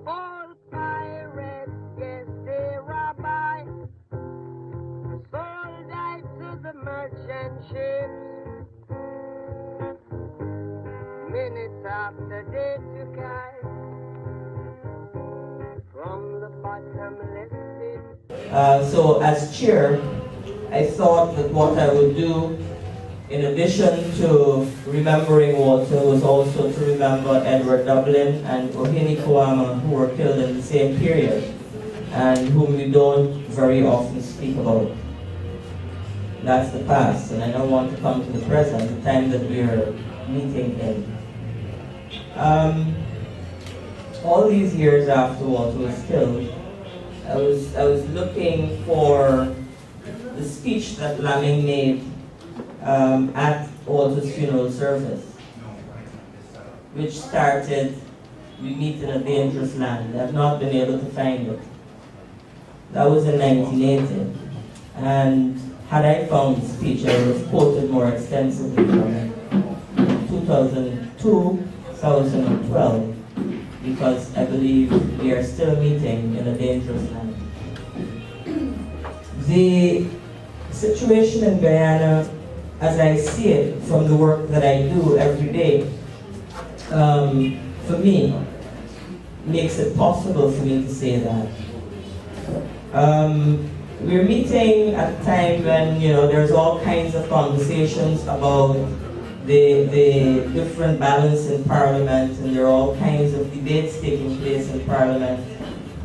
All pirates, yes, they rabbi, sold out to the merchant ships. Minutes after they took I from the bottomless pit. So as chair, I thought that what I would do, in addition to remembering Walter, was also to remember Edward Dublin and Ohini Kouama, who were killed in the same period, and whom we don't very often speak about. That's the past, and I now want to come to the present, the time that we are meeting in. All these years after Walter was killed, I was looking for the speech that Laming made at Walter's funeral service, which started, "We meet in a dangerous land." I've not been able to find it. That was in 1980. And had I found the speech, I would have quoted more extensively from it. 2002, 2012, because I believe we are still meeting in a dangerous land. The situation in Guyana, as I see it from the work that I do every day, for me, makes it possible for me to say that. We're meeting at a time when, there's all kinds of conversations about the different balance in Parliament, and there are all kinds of debates taking place in Parliament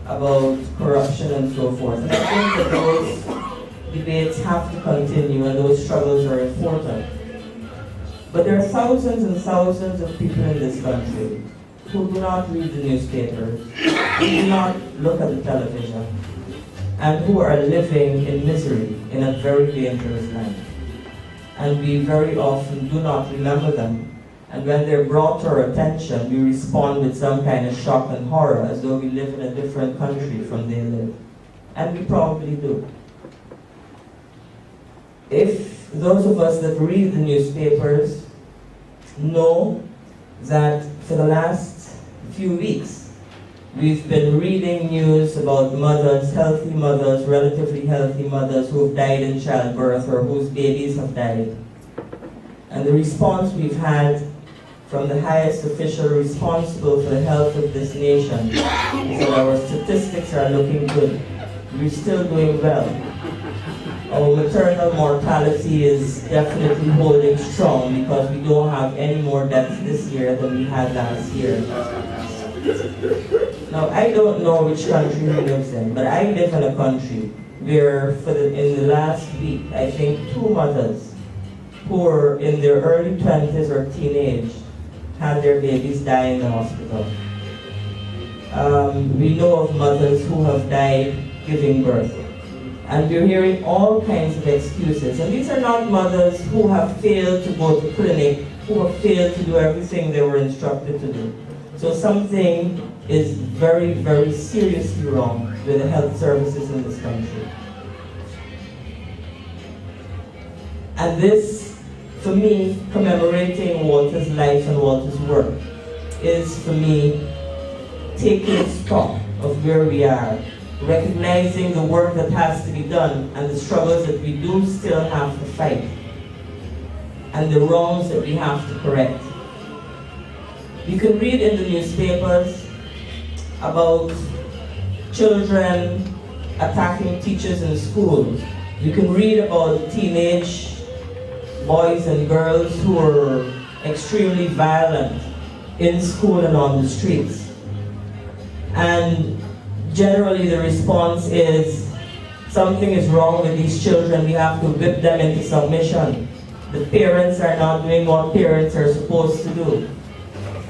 about corruption and so forth. And I think that those debates have to continue, and those struggles are important. But there are thousands and thousands of people in this country who do not read the newspapers, who do not look at the television, and who are living in misery in a very dangerous land. And we very often do not remember them. And when they're brought to our attention, we respond with some kind of shock and horror, as though we live in a different country from they live. And we probably do. If those of us that read the newspapers know that for the last few weeks, we've been reading news about mothers, healthy mothers, relatively healthy mothers who have died in childbirth or whose babies have died. And the response we've had from the highest official responsible for the health of this nation is that our statistics are looking good. We're still doing well. Our maternal mortality is definitely holding strong because we don't have any more deaths this year than we had last year. Now, I don't know which country he lives in, but I live in a country where in the last week, I think 2 mothers who were in their early 20s or teenage had their babies die in the hospital. We know of mothers who have died giving birth. And we're hearing all kinds of excuses. And these are not mothers who have failed to go to clinic, who have failed to do everything they were instructed to do. So something is very, very seriously wrong with the health services in this country. And this, for me, commemorating Walter's life and Walter's work, is for me taking stock of where we are, recognizing the work that has to be done and the struggles that we do still have to fight, and the wrongs that we have to correct. You can read in the newspapers about children attacking teachers in schools. You can read about teenage boys and girls who are extremely violent in school and on the streets. And generally the response is, something is wrong with these children, we have to whip them into submission. The parents are not doing what parents are supposed to do.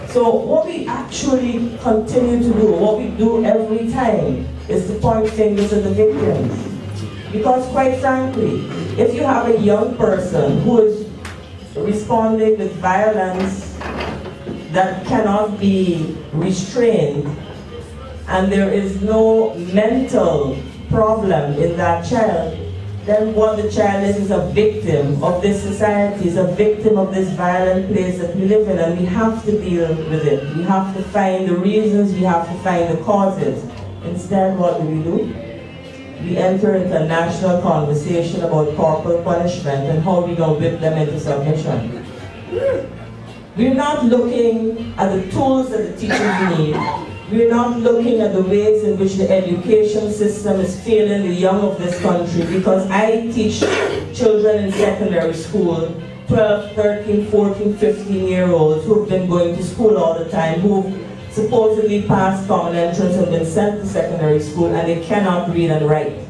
So what we actually continue to do, what we do every time, is to point fingers at the victims. Because quite frankly, if you have a young person who is responding with violence that cannot be restrained, and there is no mental problem in that child, then what the child is a victim of this society, is a victim of this violent place that we live in, and we have to deal with it. We have to find the reasons, we have to find the causes. Instead, what do? We enter into a national conversation about corporal punishment and how we going to whip them into submission. We're not looking at the tools that the teachers need. We're not looking at the ways in which the education system is failing the young of this country, because I teach children in secondary school, 12, 13, 14, 15-year-olds who've been going to school all the time, who've supposedly passed common entrance and been sent to secondary school, and they cannot read and write.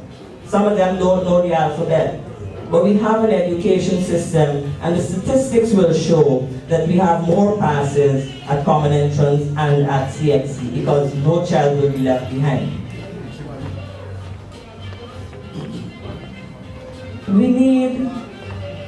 Some of them don't know the alphabet. But we have an education system, and the statistics will show that we have more passes at common entrance and at CXC, because no child will be left behind. We need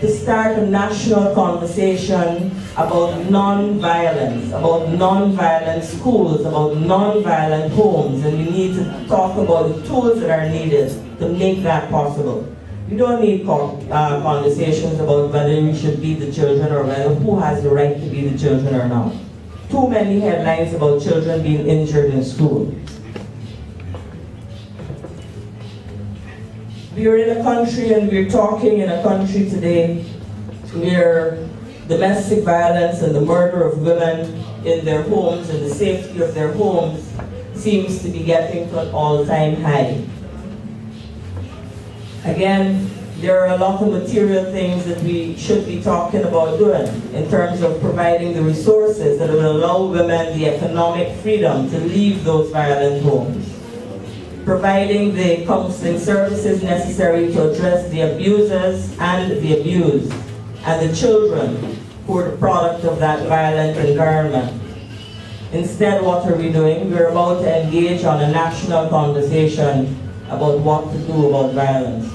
to start a national conversation about non-violence, about non-violent schools, about non-violent homes, and we need to talk about the tools that are needed to make that possible. We don't need conversations about whether we should beat the children or whether who has the right to beat the children or not. Too many headlines about children being injured in school. We are in a country, and we're talking in a country today where domestic violence and the murder of women in their homes and the safety of their homes seems to be getting to an all-time high. Again, there are a lot of material things that we should be talking about doing in terms of providing the resources that will allow women the economic freedom to leave those violent homes. Providing the counseling services necessary to address the abusers and the abused, and the children who are the product of that violent environment. Instead, what are we doing? We're about to engage on a national conversation about what to do about violence.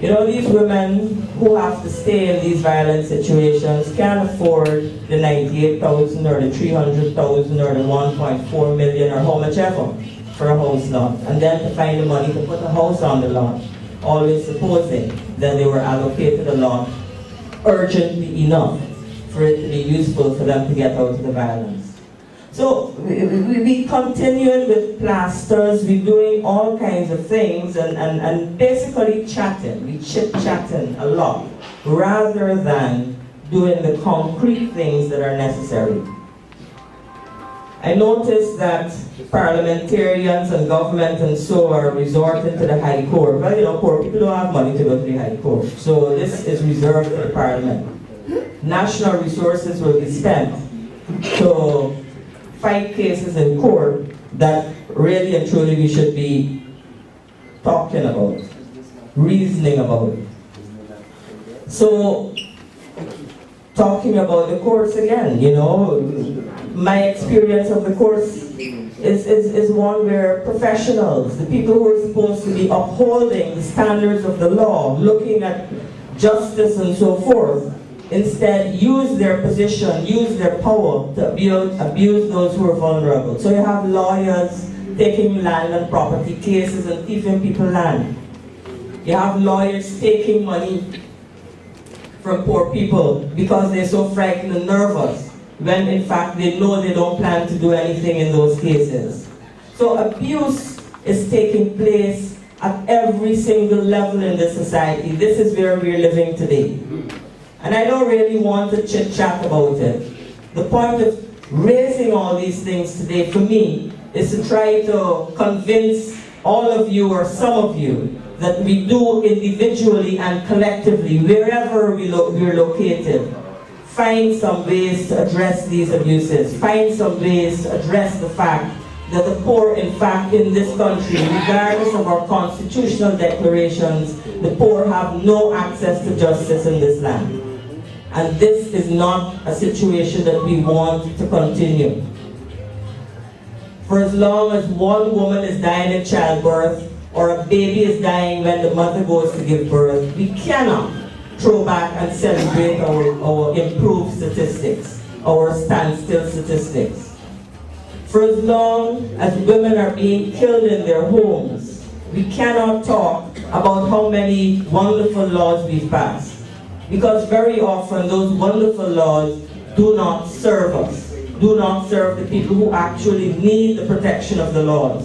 You know, these women who have to stay in these violent situations can't afford the 98,000 or the 300,000 or the 1.4 million or how much ever for a house lot, and then to find the money to put a house on the lot, always supposing that they were allocated a lot urgently enough for it to be useful for them to get out of the violence. So we continuing with plasters, we're doing all kinds of things and basically chatting, we chit-chatting a lot, rather than doing the concrete things that are necessary. I noticed that parliamentarians and government and so are resorting to the High Court. Well, you know, poor people don't have money to go to the High Court, so this is reserved for the Parliament. National resources will be spent to fight cases in court that really and truly we should be talking about, reasoning about. So, talking about the courts again, you know, my experience of the courts is one where professionals, the people who are supposed to be upholding the standards of the law, looking at justice and so forth, instead use their position, use their power to abuse those who are vulnerable. So you have lawyers taking land and property cases and thieving people land. You have lawyers taking money from poor people because they're so frightened and nervous, when in fact they know they don't plan to do anything in those cases. So abuse is taking place at every single level in the society. This is where we're living today. And I don't really want to chit-chat about it. The point of raising all these things today for me is to try to convince all of you or some of you that we do individually and collectively, wherever we're located, find some ways to address these abuses, find some ways to address the fact that the poor, in fact, in this country, regardless of our constitutional declarations, the poor have no access to justice in this land. And this is not a situation that we want to continue. For as long as one woman is dying in childbirth, or a baby is dying when the mother goes to give birth, we cannot throw back and celebrate our improved statistics, our standstill statistics. For as long as women are being killed in their homes, we cannot talk about how many wonderful laws we've passed. Because very often those wonderful laws do not serve us, do not serve the people who actually need the protection of the laws.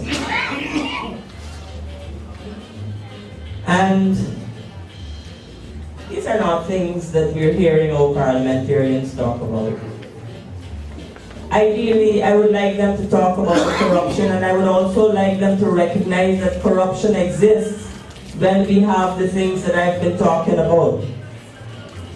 And these are not things that we're hearing our parliamentarians talk about. Ideally, I would like them to talk about the corruption, and I would also like them to recognize that corruption exists when we have the things that I've been talking about.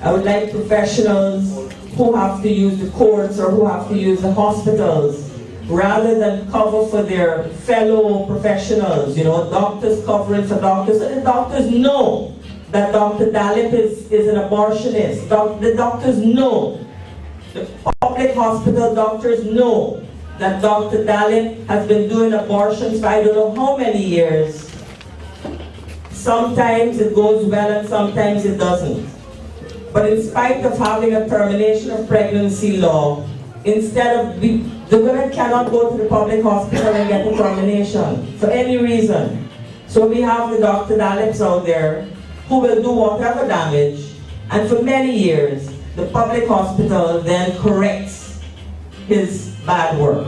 I would like professionals who have to use the courts or who have to use the hospitals, rather than cover for their fellow professionals, doctors covering for doctors. And the doctors know that Dr. David is an abortionist. The doctors know. The public hospital doctors know that Dr. David has been doing abortions for I don't know how many years. Sometimes it goes well and sometimes it doesn't. But in spite of having a termination of pregnancy law, the women cannot go to the public hospital and get a termination for any reason. So we have the Dr. Davids out there who will do whatever damage, and for many years, the public hospital then corrects his bad work.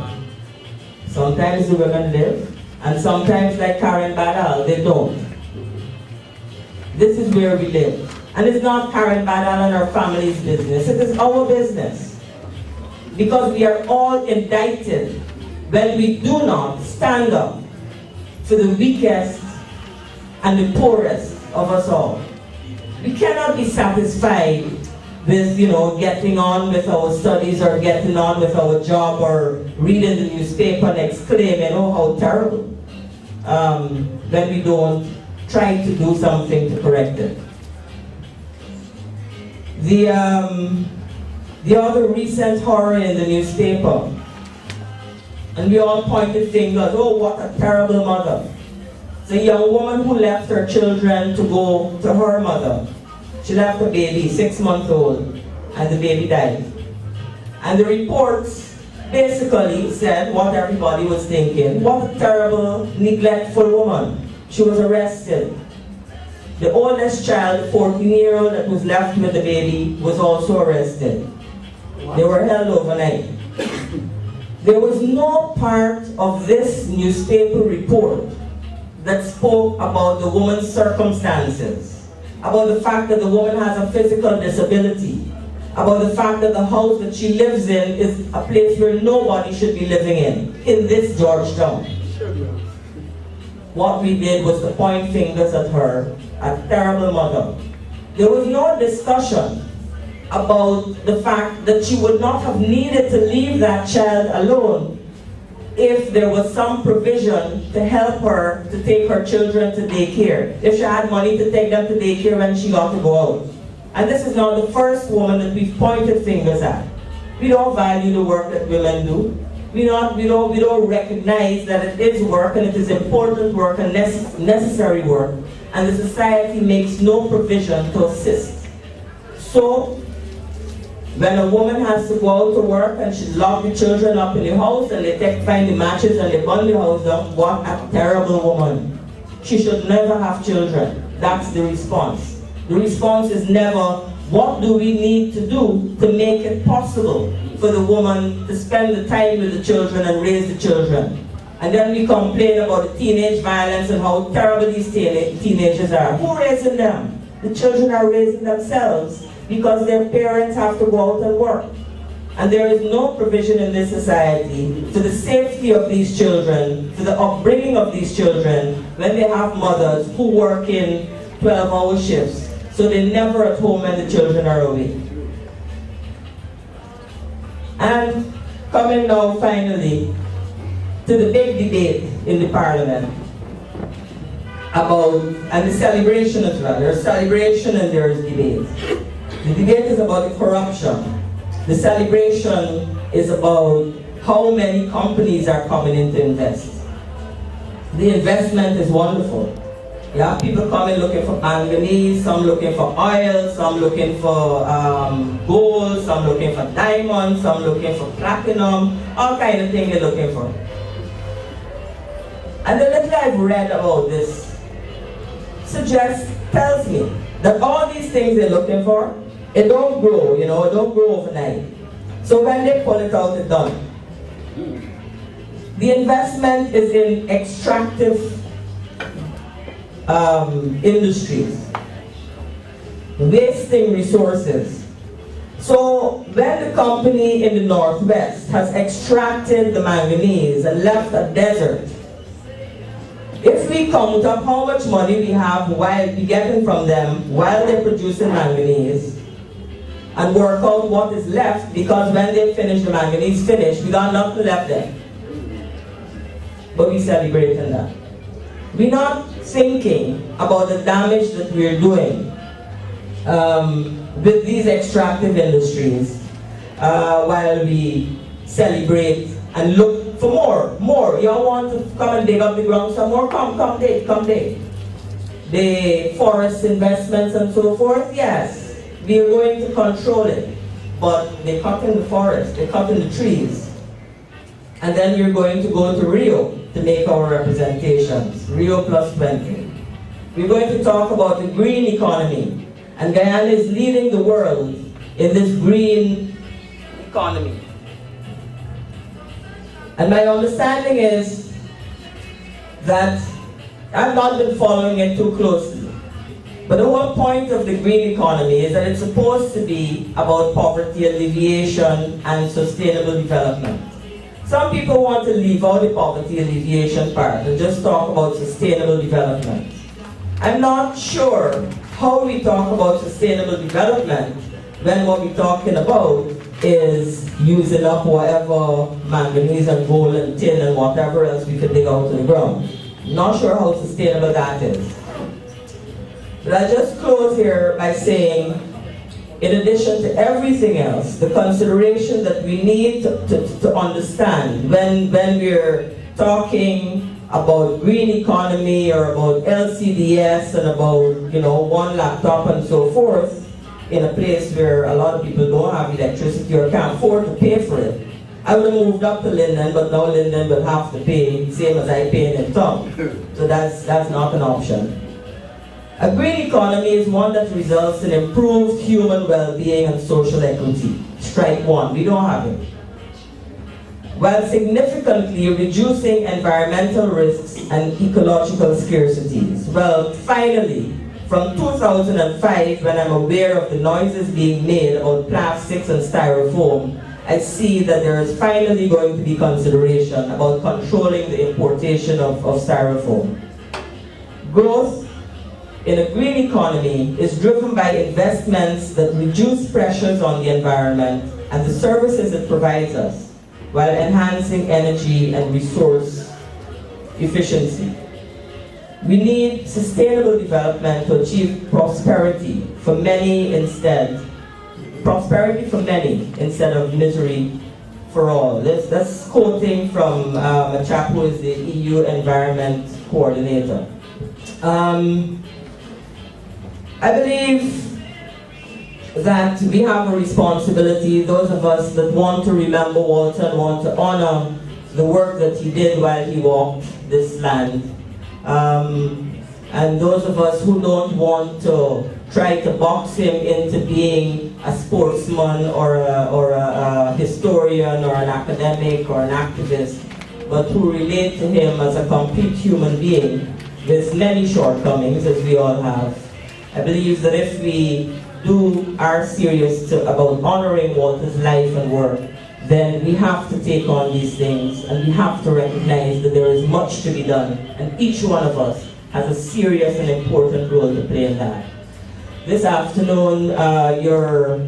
Sometimes the women live, and sometimes, like Karen Badal, they don't. This is where we live. And it's not Karen Badal and her family's business, it is our business. Because we are all indicted when we do not stand up for the weakest and the poorest of us all. We cannot be satisfied with, getting on with our studies or getting on with our job or reading the newspaper and exclaiming, oh, how terrible, when we don't try to do something to correct it. The other recent horror in the newspaper, and we all pointed fingers, oh, what a terrible mother. It's a young woman who left her children to go to her mother. She left a baby, 6 months old, and the baby died. And the reports basically said what everybody was thinking. What a terrible, neglectful woman. She was arrested. The oldest child, 14-year-old that was left with the baby, was also arrested. They were held overnight. There was no part of this newspaper report that spoke about the woman's circumstances, about the fact that the woman has a physical disability, about the fact that the house that she lives in is a place where nobody should be living in this Georgetown. What we did was to point fingers at her, a terrible mother. There was no discussion about the fact that she would not have needed to leave that child alone if there was some provision to help her to take her children to daycare, if she had money to take them to daycare when she got to go out. And this is not the first woman that we've pointed fingers at. We don't value the work that women do. We don't recognize that it is work, and it is important work and necessary work, and the society makes no provision to assist. So, when a woman has to go out to work and she lock the children up in the house and they find the matches and they burn the house down, what a terrible woman. She should never have children. That's the response. The response is never, what do we need to do to make it possible for the woman to spend the time with the children and raise the children? And then we complain about the teenage violence and how terrible these teenagers are. Who raising them? The children are raising themselves because their parents have to go out and work. And there is no provision in this society for the safety of these children, for the upbringing of these children, when they have mothers who work in 12-hour shifts. So they're never at home when the children are away. And coming now finally to the big debate in the Parliament about, and the celebration as well. There's celebration and there's debate. The debate is about the corruption. The celebration is about how many companies are coming in to invest. The investment is wonderful. Yeah, people coming looking for manganese, some looking for oil, some looking for gold, some looking for diamonds, some looking for platinum, all kind of things they're looking for. And the little I've read about this tells me that all these things they're looking for, it don't grow, it don't grow overnight. So when they pull it out, it's done. The investment is in extractive industries, wasting resources. So when the company in the Northwest has extracted the manganese and left a desert, if we count up how much money we have while we getting from them while they're producing manganese, and work out what is left, because when they finish the manganese we got nothing left there. But we celebrating that. We're not thinking about the damage that we're doing with these extractive industries while we celebrate and look for more. Y'all want to come and dig up the ground some more? Come dig. The forest investments and so forth, yes. We are going to control it, but they're cutting the forest, they're cutting the trees. And then we're going to go to Rio to make our representations, Rio plus 20. We're going to talk about the green economy, and Guyana is leading the world in this green economy. And my understanding is that I've not been following it too closely. But the whole point of the green economy is that it's supposed to be about poverty alleviation and sustainable development. Some people want to leave out the poverty alleviation part and just talk about sustainable development. I'm not sure how we talk about sustainable development when what we're talking about is using up whatever manganese and gold and tin and whatever else we could dig out of the ground. Not sure how sustainable that is. But I'll just close here by saying, in addition to everything else, the consideration that we need to understand when we're talking about green economy or about LCDS and about one laptop and so forth in a place where a lot of people don't have electricity or can't afford to pay for it. I would have moved up to Linden, but now Linden will have to pay same as I pay in town. So that's not an option. A green economy is one that results in improved human well-being and social equity. Strike one, we don't have it. While significantly reducing environmental risks and ecological scarcities. Well, finally, from 2005, when I'm aware of the noises being made about plastics and styrofoam, I see that there is finally going to be consideration about controlling the importation of styrofoam. Growth in a green economy is driven by investments that reduce pressures on the environment and the services it provides us, while enhancing energy and resource efficiency. We need sustainable development to achieve prosperity for many instead of misery for all. That's quoting from a chap who is the EU Environment Coordinator. I believe that we have a responsibility, those of us that want to remember Walter and want to honor the work that he did while he walked this land. And those of us who don't want to try to box him into being a sportsman or a historian or an academic or an activist, but who relate to him as a complete human being with many shortcomings, as we all have. I believe that if we are serious about honoring Walter's life and work, then we have to take on these things and we have to recognize that there is much to be done, and each one of us has a serious and important role to play in that. This afternoon, your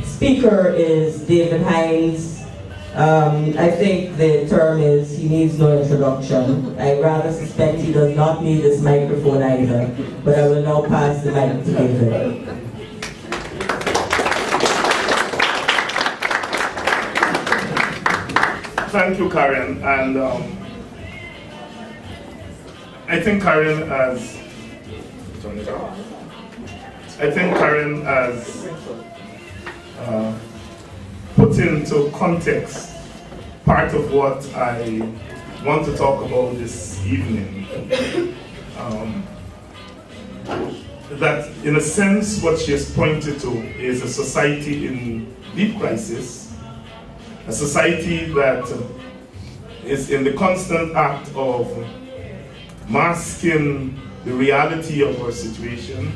speaker is David Hinds. I think the term is he needs no introduction. I rather suspect he does not need this microphone either, but I will now pass the mic to David. Thank you, Karen, and I think Karen has put into context part of what I want to talk about this evening. that in a sense what she has pointed to is a society in deep crisis, a society that is in the constant act of masking the reality of our situation,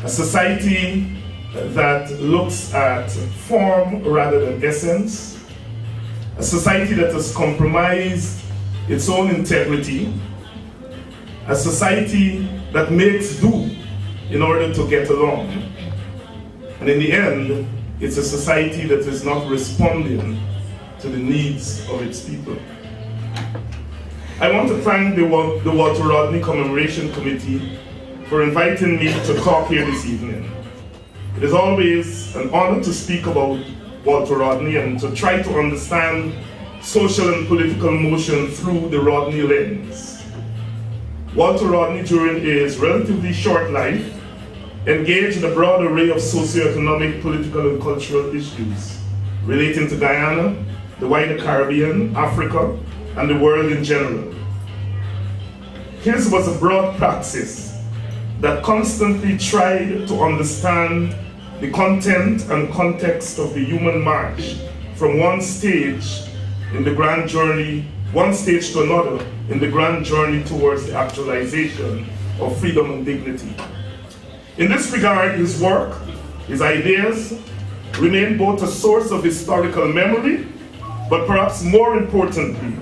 a society that looks at form rather than essence, a society that has compromised its own integrity, a society that makes do in order to get along. And in the end, it's a society that is not responding to the needs of its people. I want to thank the Walter Rodney Commemoration Committee for inviting me to talk here this evening. It is always an honor to speak about Walter Rodney and to try to understand social and political motion through the Rodney lens. Walter Rodney, during his relatively short life, engaged in a broad array of socioeconomic, political, and cultural issues relating to Guyana, the wider Caribbean, Africa, and the world in general. His was a broad praxis that constantly tried to understand the content and context of the human march from one stage in the grand journey, one stage to another in the grand journey towards the actualization of freedom and dignity. In this regard, his work, his ideas, remain both a source of historical memory, but perhaps more importantly,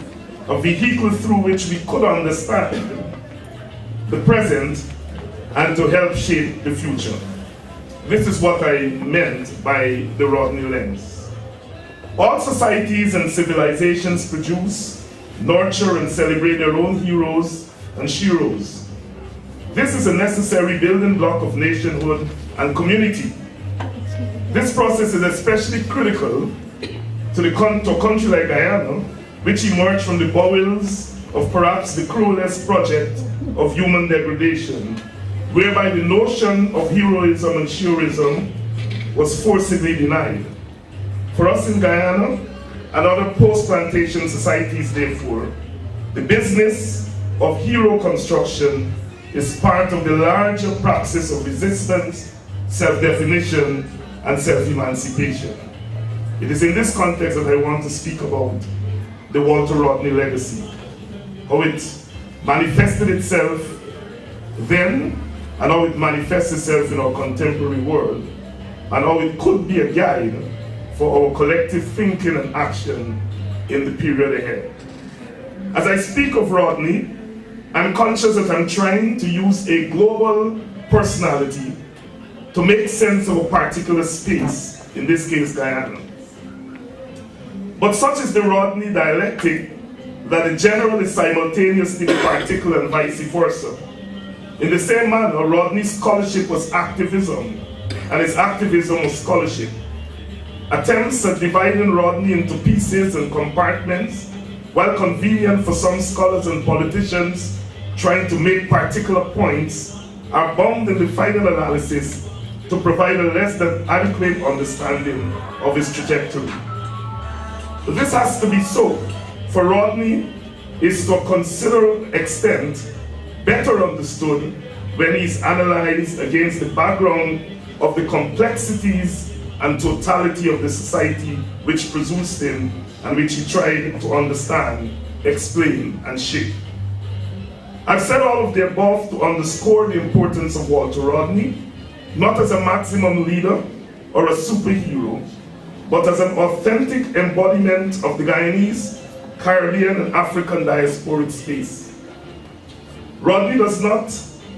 a vehicle through which we could understand the present and to help shape the future. This is what I meant by the Rodney lens. All societies and civilizations produce, nurture, and celebrate their own heroes and sheroes. This is a necessary building block of nationhood and community. This process is especially critical to a country like Guyana, which emerged from the bowels of perhaps the cruelest project of human degradation, whereby the notion of heroism and sheroism was forcibly denied. For us in Guyana and other post-plantation societies, therefore, the business of hero construction is part of the larger praxis of resistance, self-definition, and self-emancipation. It is in this context that I want to speak about the Walter Rodney legacy, how it manifested itself then, and how it manifests itself in our contemporary world, and how it could be a guide for our collective thinking and action in the period ahead. As I speak of Rodney, I'm conscious that I'm trying to use a global personality to make sense of a particular space, in this case Guyana. But such is the Rodney dialectic that the general is simultaneously the particular and vice versa. In the same manner, Rodney's scholarship was activism, and his activism was scholarship. Attempts at dividing Rodney into pieces and compartments, while convenient for some scholars and politicians trying to make particular points, are bound in the final analysis to provide a less than adequate understanding of his trajectory. This has to be so, for Rodney is to a considerable extent better understood when he is analyzed against the background of the complexities and totality of the society which produced him and which he tried to understand, explain, and shape. I've said all of the above to underscore the importance of Walter Rodney, not as a maximum leader or a superhero, but as an authentic embodiment of the Guyanese, Caribbean, and African diasporic space. Rodney does not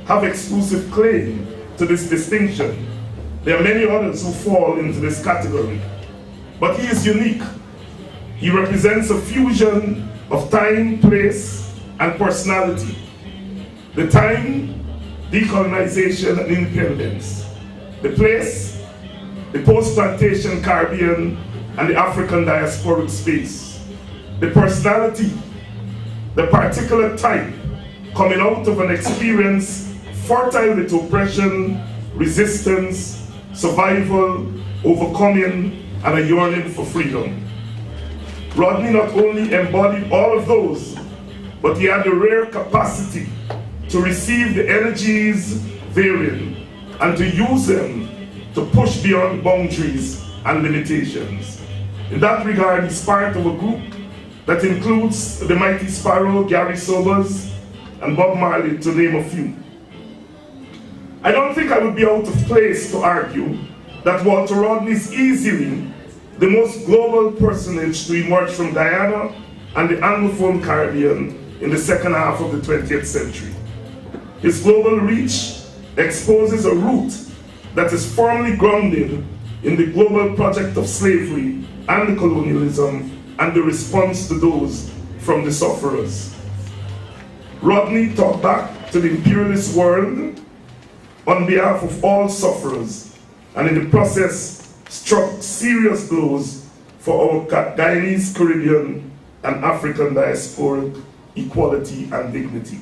have exclusive claim to this distinction. There are many others who fall into this category, but he is unique. He represents a fusion of time, place, and personality. The time, decolonization and independence. The place, the post-plantation Caribbean and the African diasporic space. The personality, the particular type coming out of an experience fertile with oppression, resistance, survival, overcoming, and a yearning for freedom. Rodney not only embodied all of those, but he had the rare capacity to receive the energies therein and to use them to push beyond boundaries and limitations. In that regard, he's part of a group that includes the Mighty Sparrow, Gary Sobers, and Bob Marley, to name a few. I don't think I would be out of place to argue that Walter Rodney is easily the most global personage to emerge from Guyana and the Anglophone Caribbean in the second half of the 20th century. His global reach exposes a root that is firmly grounded in the global project of slavery and colonialism and the response to those from the sufferers. Rodney talked back to the imperialist world on behalf of all sufferers, and in the process struck serious blows for our Guyanese, Caribbean, and African diasporic equality and dignity.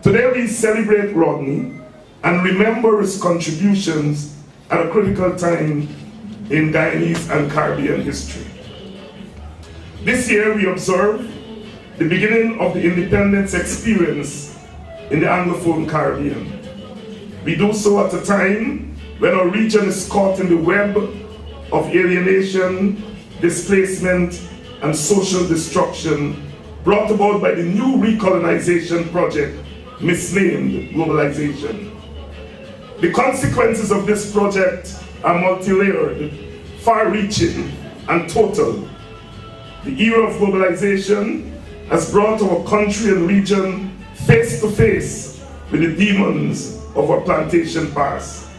Today we celebrate Rodney and remember his contributions at a critical time in Guyanese and Caribbean history. This year we observe the beginning of the independence experience in the Anglophone Caribbean. We do so at a time when our region is caught in the web of alienation, displacement, and social destruction brought about by the new recolonization project, misnamed globalization. The consequences of this project are multi-layered, far-reaching, and total. The era of globalization has brought our country and region face to face with the demons of our plantation past.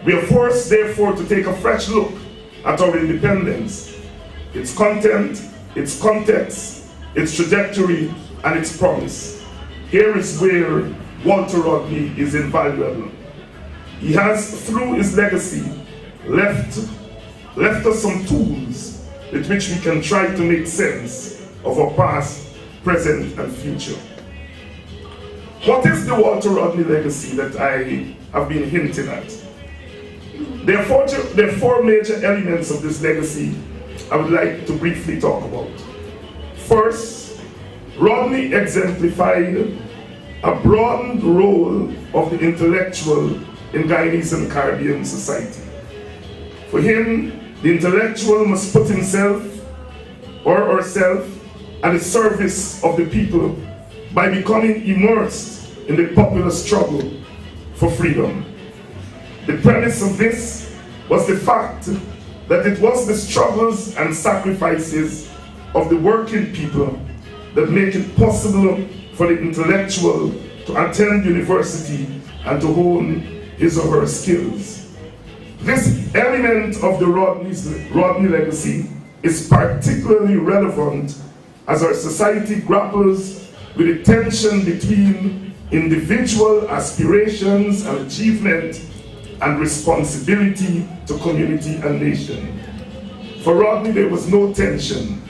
We are forced, therefore, to take a fresh look at our independence, its content, its context, its trajectory, and its promise. Here is where Walter Rodney is invaluable. He has, through his legacy, left us some tools with which we can try to make sense of our past, present, and future. What is the Walter Rodney legacy that I have been hinting at? There are four major elements of this legacy I would like to briefly talk about. First, Rodney exemplified a broadened role of the intellectual in Guyanese and Caribbean society. For him, the intellectual must put himself or herself at the service of the people by becoming immersed in the popular struggle for freedom. The premise of this was the fact that it was the struggles and sacrifices of the working people that make it possible for the intellectual to attend university and to hone his or her skills. This element of the Rodney legacy is particularly relevant as our society grapples with the tension between individual aspirations and achievement and responsibility to community and nation. For Rodney, there was no tension.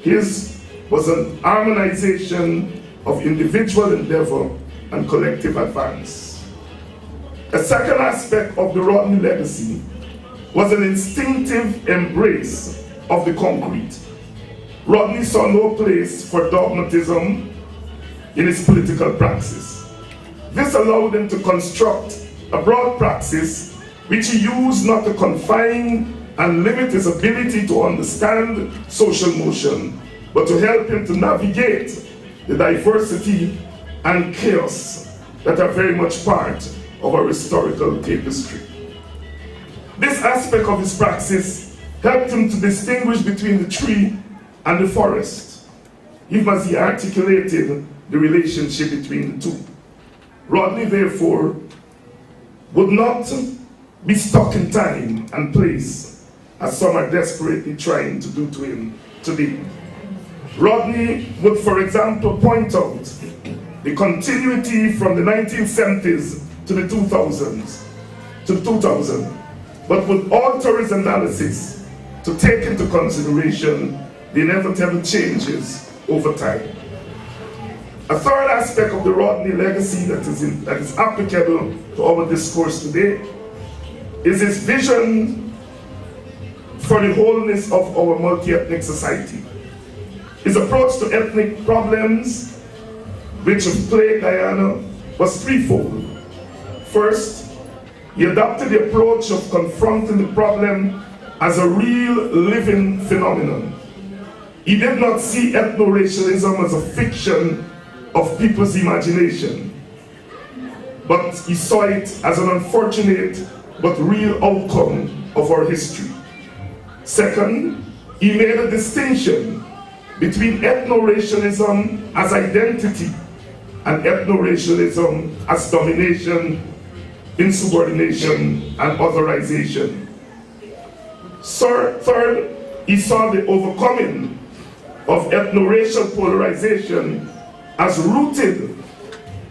His was an harmonization of individual endeavor and collective advance. A second aspect of the Rodney legacy was an instinctive embrace of the concrete. Rodney saw no place for dogmatism in his political praxis. This allowed him to construct a broad praxis which he used not to confine and limit his ability to understand social motion, but to help him to navigate the diversity and chaos that are very much part of our historical tapestry. This aspect of his praxis helped him to distinguish between the tree and the forest, even as he articulated the relationship between the two. Rodney, therefore, would not be stuck in time and place, as some are desperately trying to do to him today. Rodney would, for example, point out the continuity from the 1970s to the 2000s, but would alter his analysis to take into consideration the inevitable changes over time. A third aspect of the Rodney legacy that is applicable to our discourse today is his vision for the wholeness of our multi-ethnic society. His approach to ethnic problems which have plagued Guyana was threefold. First, he adopted the approach of confronting the problem as a real living phenomenon. He did not see ethno-racialism as a fiction of people's imagination, but he saw it as an unfortunate but real outcome of our history. Second, he made a distinction between ethno-racialism as identity and ethno-racialism as domination, insubordination, and authorization. Third, he saw the overcoming of ethno-racial polarization as rooted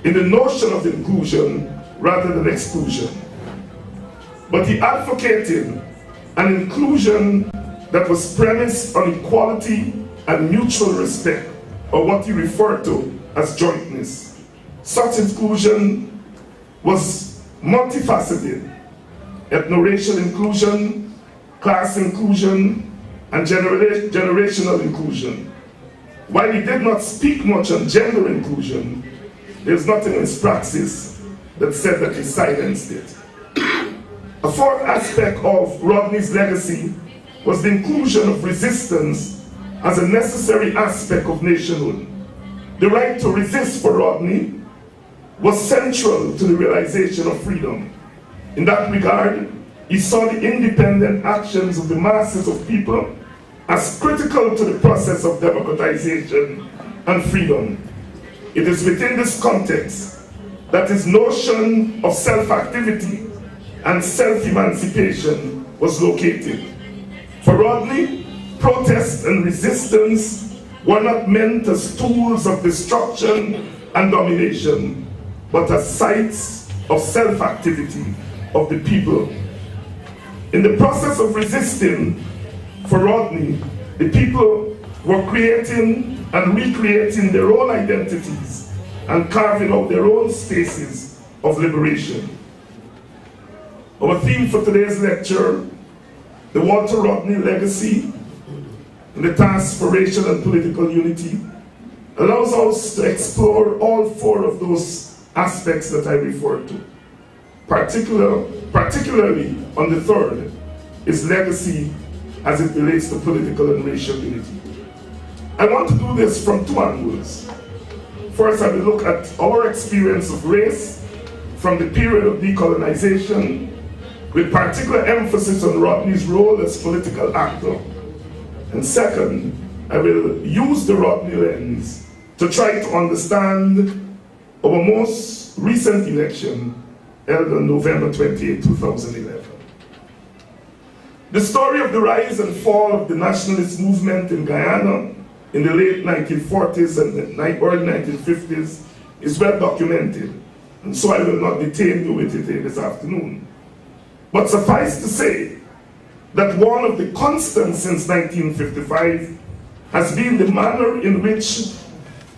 in the notion of inclusion rather than exclusion. But he advocated an inclusion that was premised on equality and mutual respect, or what he referred to as jointness. Such inclusion was multifaceted: ethno-racial inclusion, class inclusion, and generational inclusion. While he did not speak much on gender inclusion, there's nothing in his praxis that said that he silenced it. A fourth aspect of Rodney's legacy was the inclusion of resistance as a necessary aspect of nationhood. The right to resist for Rodney was central to the realization of freedom. In that regard, he saw the independent actions of the masses of people as critical to the process of democratization and freedom. It is within this context that his notion of self-activity and self-emancipation was located. For Rodney, protest and resistance were not meant as tools of destruction and domination, but as sites of self-activity of the people. In the process of resisting, for Rodney, the people were creating and recreating their own identities and carving out their own spaces of liberation. Our theme for today's lecture, the Walter Rodney legacy and the task for racial and political unity, allows us to explore all four of those aspects that I referred to. Particularly on the third, his legacy as it relates to political and racial unity. I want to do this from two angles. First, I will look at our experience of race from the period of decolonization, with particular emphasis on Rodney's role as political actor. And second, I will use the Rodney lens to try to understand our most recent election held on November 28, 2011. The story of the rise and fall of the nationalist movement in Guyana in the late 1940s and the early 1950s is well documented, and so I will not detain you with it this afternoon. But suffice to say that one of the constants since 1955 has been the manner in which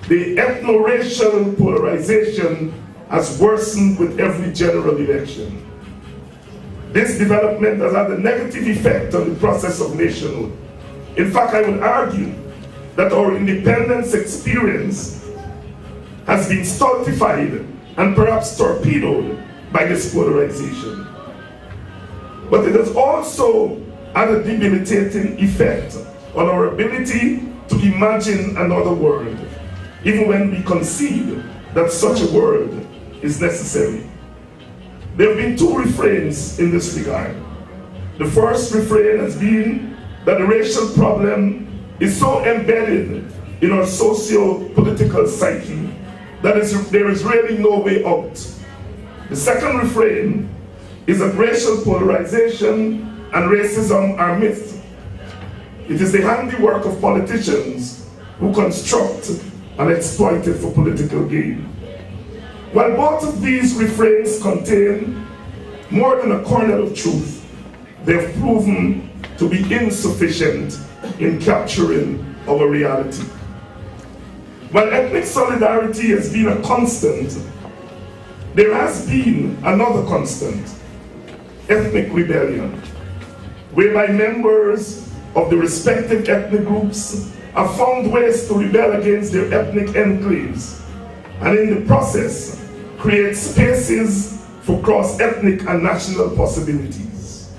the ethno-racial polarization has worsened with every general election. This development has had a negative effect on the process of nationhood. In fact, I would argue that our independence experience has been stultified and perhaps torpedoed by this polarization. But it has also had a debilitating effect on our ability to imagine another world, even when we concede that such a world is necessary. There have been two refrains in this regard. The first refrain has been that the racial problem is so embedded in our socio-political psyche that there is really no way out. The second refrain is that racial polarization and racism are myths. It is the handiwork of politicians who construct and exploit it for political gain. While both of these refrains contain more than a kernel of truth, they have proven to be insufficient in capturing our reality. While ethnic solidarity has been a constant, there has been another constant: ethnic rebellion, whereby members of the respective ethnic groups have found ways to rebel against their ethnic enclaves and in the process create spaces for cross-ethnic and national possibilities.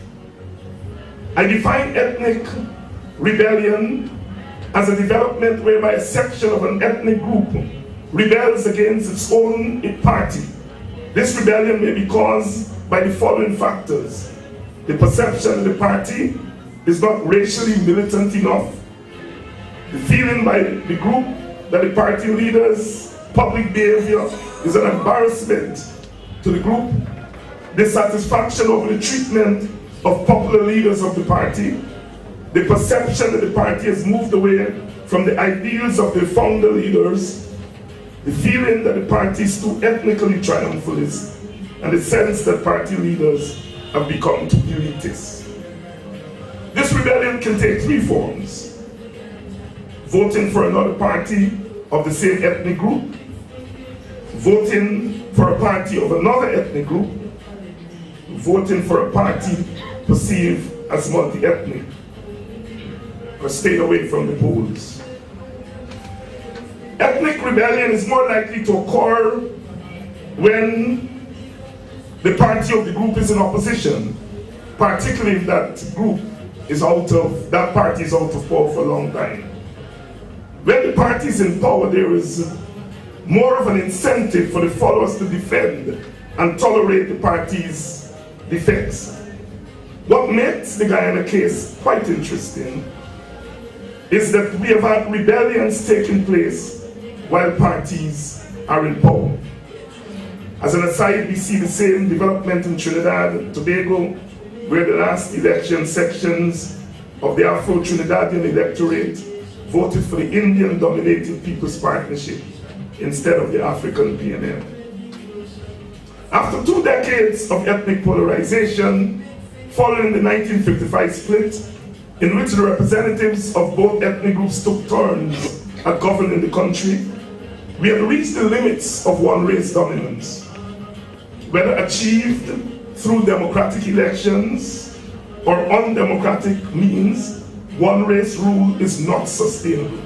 I define ethnic rebellion as a development whereby a section of an ethnic group rebels against its own party. This rebellion may be caused by the following factors: the perception that the party is not racially militant enough, the feeling by the group that the party leaders' public behavior is an embarrassment to the group, dissatisfaction over the treatment of popular leaders of the party, the perception that the party has moved away from the ideals of the founder leaders, the feeling that the party is too ethnically triumphalist, and the sense that party leaders have become too elitist. This rebellion can take three forms: voting for another party of the same ethnic group, voting for a party of another ethnic group, voting for a party perceived as multi-ethnic, or staying away from the polls. Ethnic rebellion is more likely to occur when the party of the group is in opposition, particularly if that party is out of power for a long time. When the party is in power, there is more of an incentive for the followers to defend and tolerate the party's defects. What makes the Guyana case quite interesting is that we have had rebellions taking place while parties are in power. As an aside, we see the same development in Trinidad and Tobago, where the last election sections of the Afro-Trinidadian electorate voted for the Indian-dominated People's Partnership instead of the African PNM. After 2 decades of ethnic polarization, following the 1955 split, in which the representatives of both ethnic groups took turns at governing the country, we have reached the limits of one-race dominance. Whether achieved through democratic elections or undemocratic means, one-race rule is not sustainable.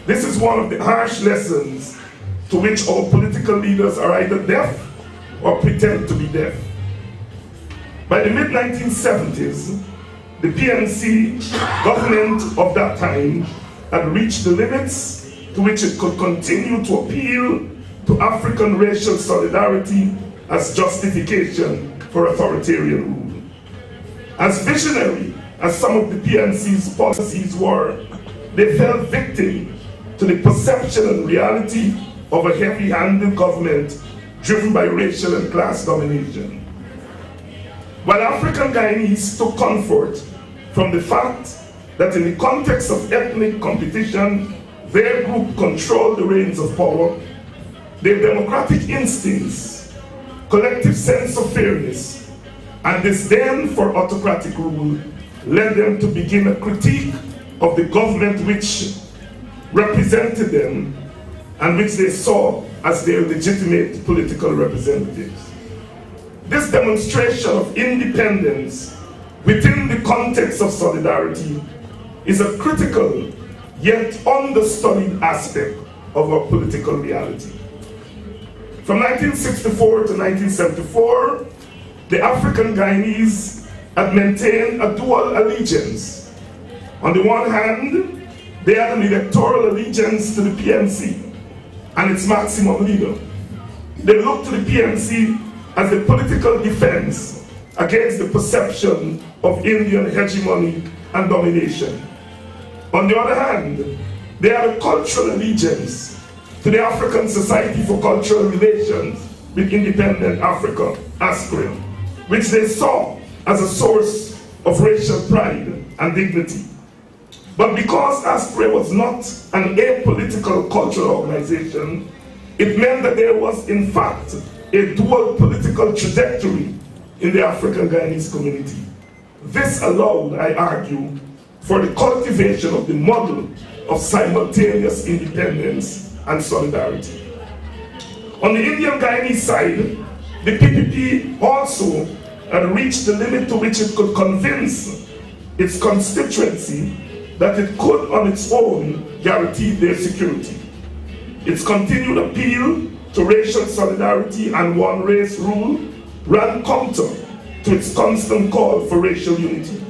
This is one of the harsh lessons to which our political leaders are either deaf or pretend to be deaf. By the mid-1970s, the PNC government of that time had reached the limits to which it could continue to appeal to African racial solidarity as justification for authoritarian rule. As visionary as some of the PNC's policies were, they fell victim to the perception and reality of a heavy-handed government driven by racial and class domination. While African Guyanese took comfort from the fact that in the context of ethnic competition, their group controlled the reins of power, their democratic instincts, collective sense of fairness, and disdain for autocratic rule led them to begin a critique of the government which represented them and which they saw as their legitimate political representatives. This demonstration of independence within the context of solidarity is a critical yet understudied aspect of our political reality. From 1964 to 1974, the African Guyanese had maintained a dual allegiance. On the one hand, they had an electoral allegiance to the PNC and its maximum leader. They looked to the PNC as a political defense against the perception of Indian hegemony and domination. On the other hand, they had a cultural allegiance to the African Society for Cultural Relations with Independent Africa, ASCRIM, which they saw as a source of racial pride and dignity. But because ASCRIM was not an apolitical cultural organization, it meant that there was in fact a dual political trajectory in the African Guyanese community. This allowed, I argue, for the cultivation of the model of simultaneous independence and solidarity. On the Indian Guyanese side, the PPP also had reached the limit to which it could convince its constituency that it could on its own guarantee their security. Its continued appeal to racial solidarity and one race rule ran counter to its constant call for racial unity.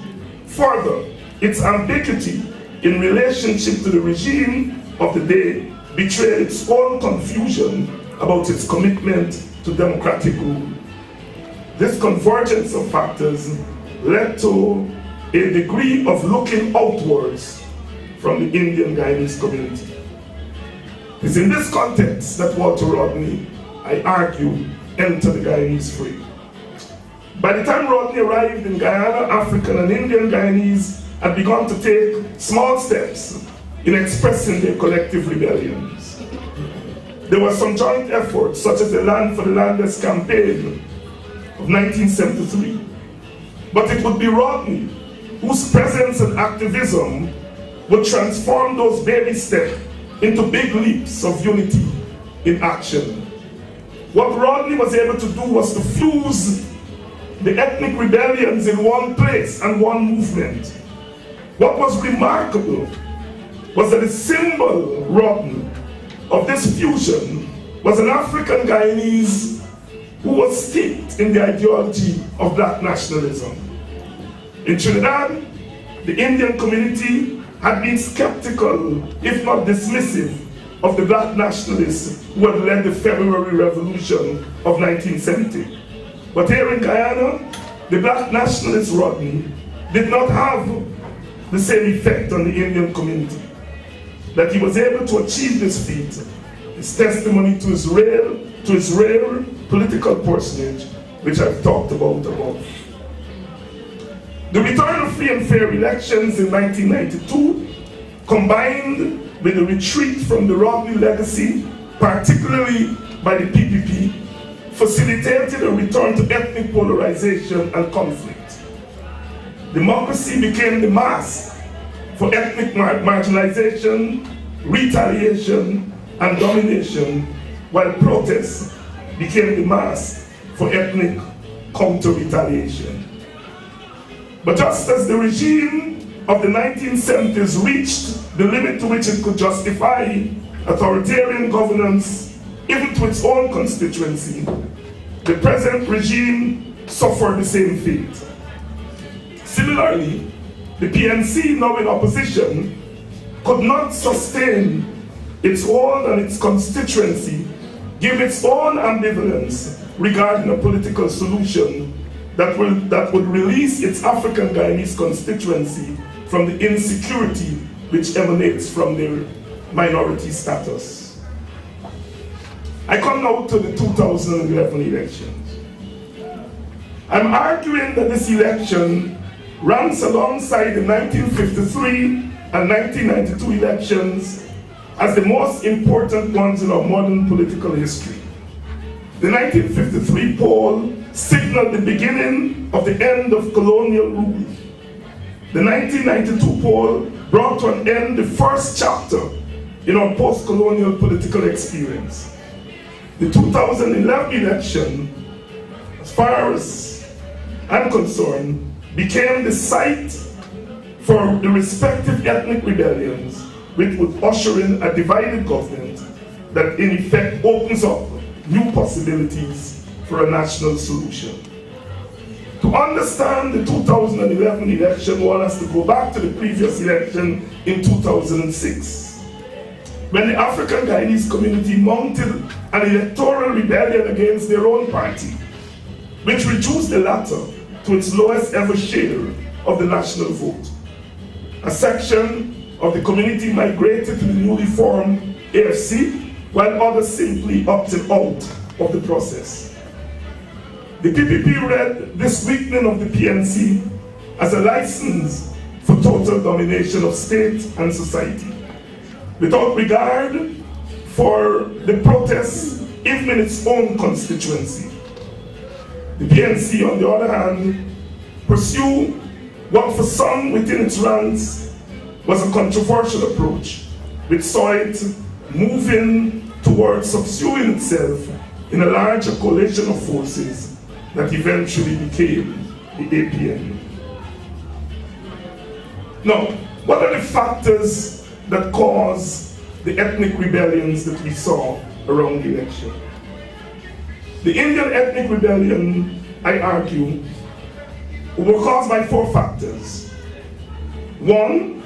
Further, its ambiguity in relationship to the regime of the day betrayed its own confusion about its commitment to democratic rule. This convergence of factors led to a degree of looking outwards from the Indian Guyanese community. It's in this context that Walter Rodney, I argue, entered the Guyanese fray. By the time Rodney arrived in Guyana, African and Indian Guyanese had begun to take small steps in expressing their collective rebellions. There were some joint efforts, such as the Land for the Landless campaign of 1973. But it would be Rodney whose presence and activism would transform those baby steps into big leaps of unity in action. What Rodney was able to do was to fuse the ethnic rebellions in one place and one movement. What was remarkable was that the symbol, Rodney, of this fusion was an African Guyanese who was steeped in the ideology of black nationalism. In Trinidad, the Indian community had been skeptical, if not dismissive, of the black nationalists who had led the February Revolution of 1970. But here in Guyana, the black nationalist Rodney did not have the same effect on the Indian community. That he was able to achieve this feat is testimony to his rare political personage, which I've talked about above. The return of free and fair elections in 1992, combined with the retreat from the Rodney legacy, particularly by the PPP, facilitated a return to ethnic polarization and conflict. Democracy became the mask for ethnic marginalization, retaliation, and domination, while protest became the mask for ethnic counter-retaliation. But just as the regime of the 1970s reached the limit to which it could justify authoritarian governance, even to its own constituency, the present regime suffered the same fate. Similarly, the PNC, now in opposition, could not sustain its hold on its constituency, given its own ambivalence regarding a political solution that would release its African Guyanese constituency from the insecurity which emanates from their minority status. I come now to the 2011 elections. I'm arguing that this election ranks alongside the 1953 and 1992 elections as the most important ones in our modern political history. The 1953 poll signaled the beginning of the end of colonial rule. The 1992 poll brought to an end the first chapter in our post-colonial political experience. The 2011 election, as far as I'm concerned, became the site for the respective ethnic rebellions, which would usher in a divided government that in effect opens up new possibilities for a national solution. To understand the 2011 election, one has to go back to the previous election in 2006, when the African Guyanese community mounted an electoral rebellion against their own party, which reduced the latter to its lowest ever share of the national vote. A section of the community migrated to the newly formed AFC, while others simply opted out of the process. The PPP read this weakening of the PNC as a license for total domination of state and society, without regard for the protests even in its own constituency. The PNC, on the other hand, pursued what for some within its ranks was a controversial approach, which saw it moving towards subsuing itself in a larger coalition of forces that eventually became the APN. Now, what are the factors that caused the ethnic rebellions that we saw around the election? The Indian ethnic rebellion, I argue, were caused by 4 factors. 1,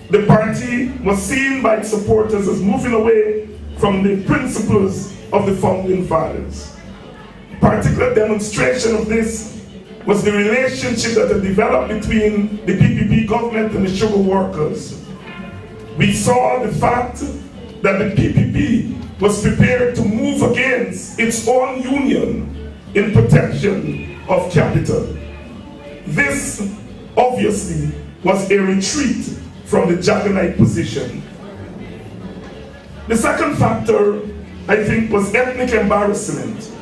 the party was seen by its supporters as moving away from the principles of the founding fathers. A particular demonstration of this was the relationship that had developed between the PPP government and the sugar workers. We saw the fact that the PPP was prepared to move against its own union in protection of capital. This, obviously, was a retreat from the Guyana position. The second factor, I think, was ethnic embarrassment,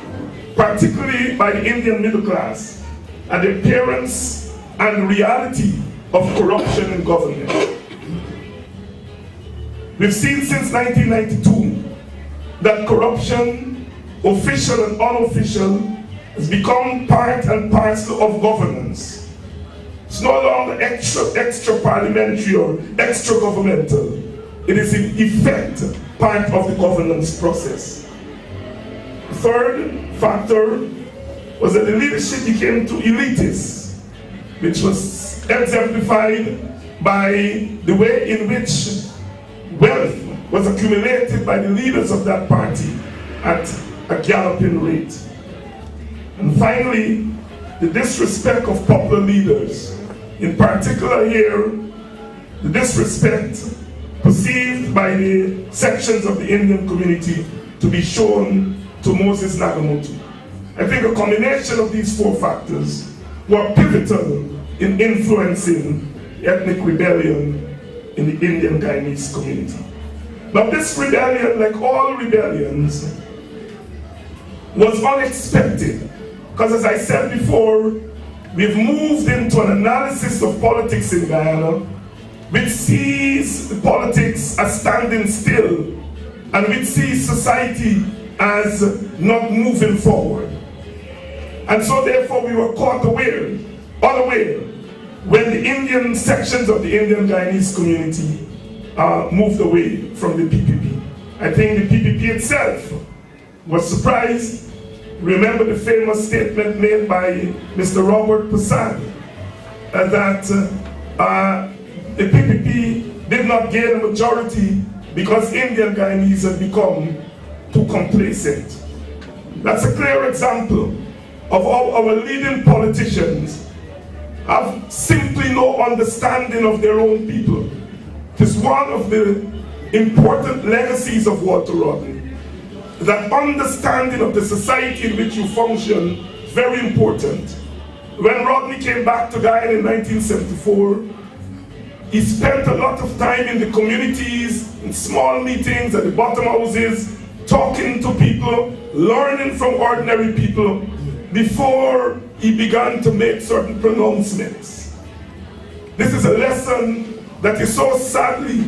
particularly by the Indian middle class, and the appearance and reality of corruption in government. We've seen since 1992 that corruption, official and unofficial, has become part and parcel of governance. It's no longer extra parliamentary or extra governmental. It is in effect part of the governance process. The third factor was that the leadership became too elitist, which was exemplified by the way in which wealth was accumulated by the leaders of that party at a galloping rate. And finally, the disrespect of popular leaders, in particular here, the disrespect perceived by the sections of the Indian community to be shown to Moses Nagamootoo. I think a combination of these 4 factors were pivotal in influencing ethnic rebellion in the Indian Guyanese community. But this rebellion, like all rebellions, was unexpected. Because as I said before, we've moved into an analysis of politics in Guyana, which sees the politics as standing still, and which sees society as not moving forward. And so therefore we were caught unaware, when the Indian sections of the Indian Guyanese community moved away from the PPP. I think the PPP itself was surprised. Remember the famous statement made by Mr. Robert Prasad that the PPP did not gain a majority because Indian Guyanese had become too complacent. That's a clear example of how our leading politicians have simply no understanding of their own people. It is one of the important legacies of Walter Rodney. That understanding of the society in which you function is very important. When Rodney came back to Guyana in 1974, he spent a lot of time in the communities, in small meetings, at the bottom houses, talking to people, learning from ordinary people, before he began to make certain pronouncements. This is a lesson that is so sadly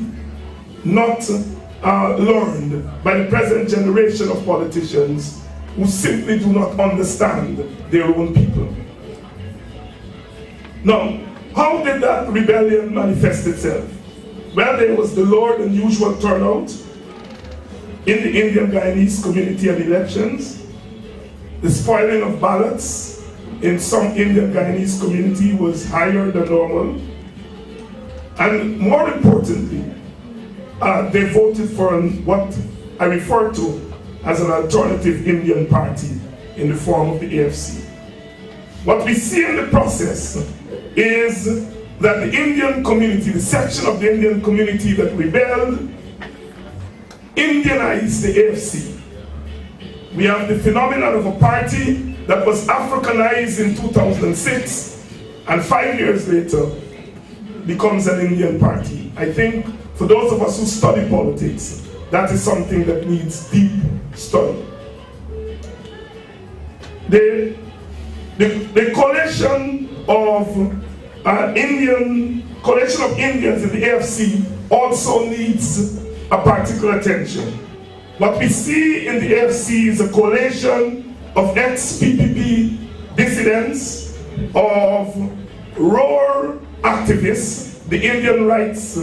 not learned by the present generation of politicians who simply do not understand their own people. Now, how did that rebellion manifest itself? Well, there was the lower than usual turnout in the Indian Guyanese community at elections. The spoiling of ballots in some Indian Guyanese community was higher than normal. And more importantly, they voted for what I refer to as an alternative Indian party in the form of the AFC. What we see in the process is that the Indian community, the section of the Indian community that rebelled, Indianized the AFC. We have the phenomenon of a party that was Africanized in 2006 and 5 years later becomes an Indian party. I think for those of us who study politics, that is something that needs deep study. The coalition of Indians in the AFC also needs a particular attention. What we see in the AFC is a coalition of ex-PPP dissidents, of Roar activists, the Indian rights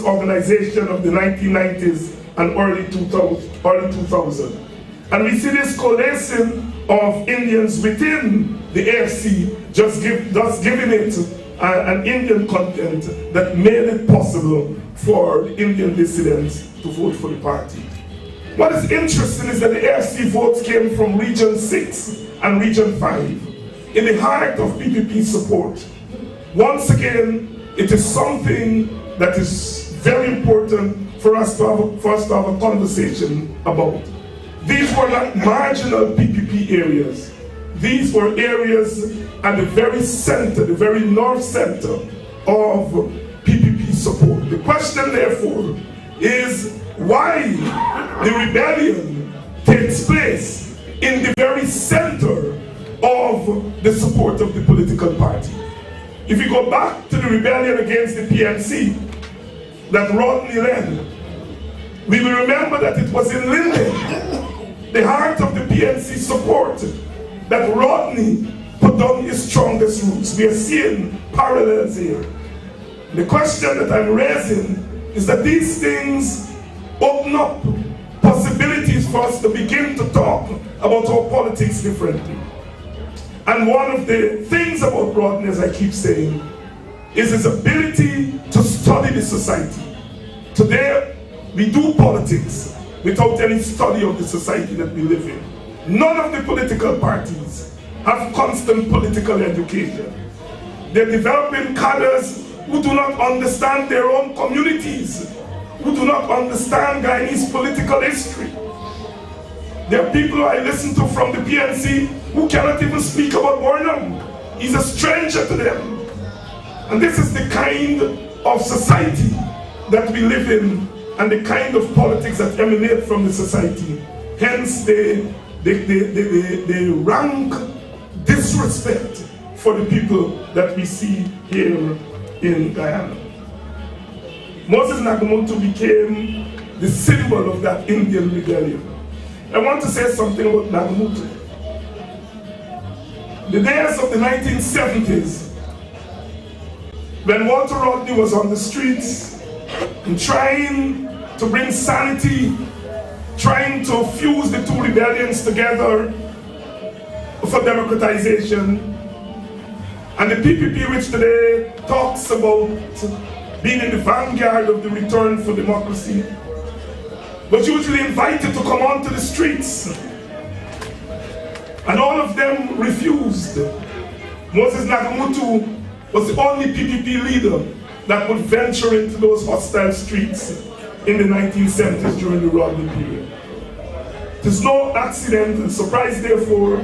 organization of the 1990s and early 2000. And we see this coalescing of Indians within the AFC, just giving it an Indian content that made it possible for the Indian dissidents to vote for the party. What is interesting is that the AFC votes came from Region 6 and Region 5, in the heart of PPP support. Once again, it is something that is very important for us to have a conversation about. These were not marginal PPP areas. These were areas at the very center, the very north center of PPP support. The question, therefore, is why the rebellion takes place in the very center of the support of the political party. If you go back to the rebellion against the PNC that Rodney led, we will remember that it was in Linden, the heart of the PNC support, that Rodney put down his strongest roots. We are seeing parallels here. The question that I'm raising is that these things open up possibilities for us to begin to talk about our politics differently. And one of the things about Rodney, as I keep saying, is his ability to study the society. Today, we do politics without any study of the society that we live in. None of the political parties have constant political education. They're developing cadres who do not understand their own communities, who do not understand Guyanese political history. There are people who I listen to from the PNC who cannot even speak about Burnham. He's a stranger to them. And this is the kind of society that we live in and the kind of politics that emanate from the society. Hence, the rank disrespect for the people that we see here in Guyana. Moses Nagamuntu became the symbol of that Indian rebellion. I want to say something about Nagamuntu. The days of the 1970s, when Walter Rodney was on the streets and trying to bring sanity, trying to fuse the two rebellions together for democratization, and the PPP, which today talks about being in the vanguard of the return for democracy, was usually invited to come onto the streets. And all of them refused. Moses Nagamuntu was the only PPP leader that would venture into those hostile streets in the 1970s during the Rodney period. It is no accident and surprise, therefore,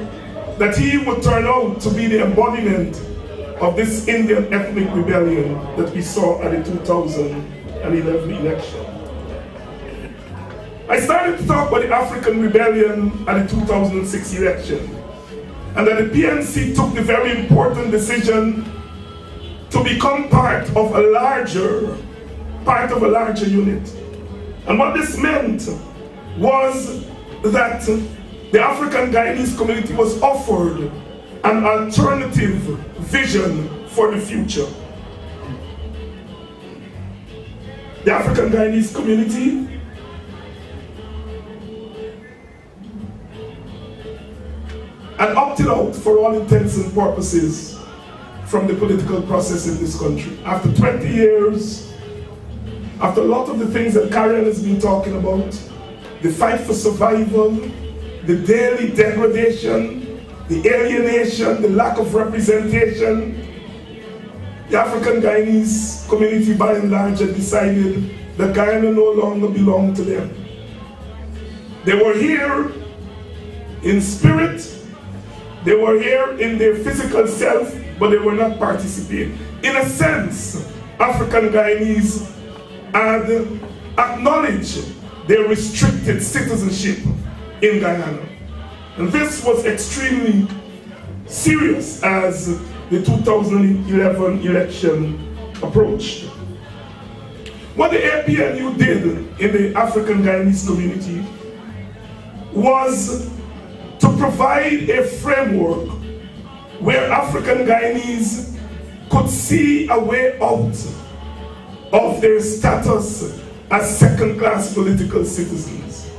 that he would turn out to be the embodiment of this Indian ethnic rebellion that we saw at the 2011 election. I started to talk about the African rebellion at the 2006 election, and that the PNC took the very important decision to become part of a larger unit. And what this meant was that the African Guyanese community was offered an alternative vision for the future. The African Guyanese community had opted out for all intents and purposes from the political process in this country. After 20 years, after a lot of the things that Karen has been talking about, the fight for survival, the daily degradation, the alienation, the lack of representation, the African Guyanese community by and large had decided that Guyana no longer belonged to them. They were here in spirit, they were here in their physical self, but they were not participating. In a sense, African Guyanese had acknowledged their restricted citizenship in Guyana. And this was extremely serious as the 2011 election approached. What the APNU did in the African Guyanese community was to provide a framework where African Guyanese could see a way out of their status as second-class political citizens.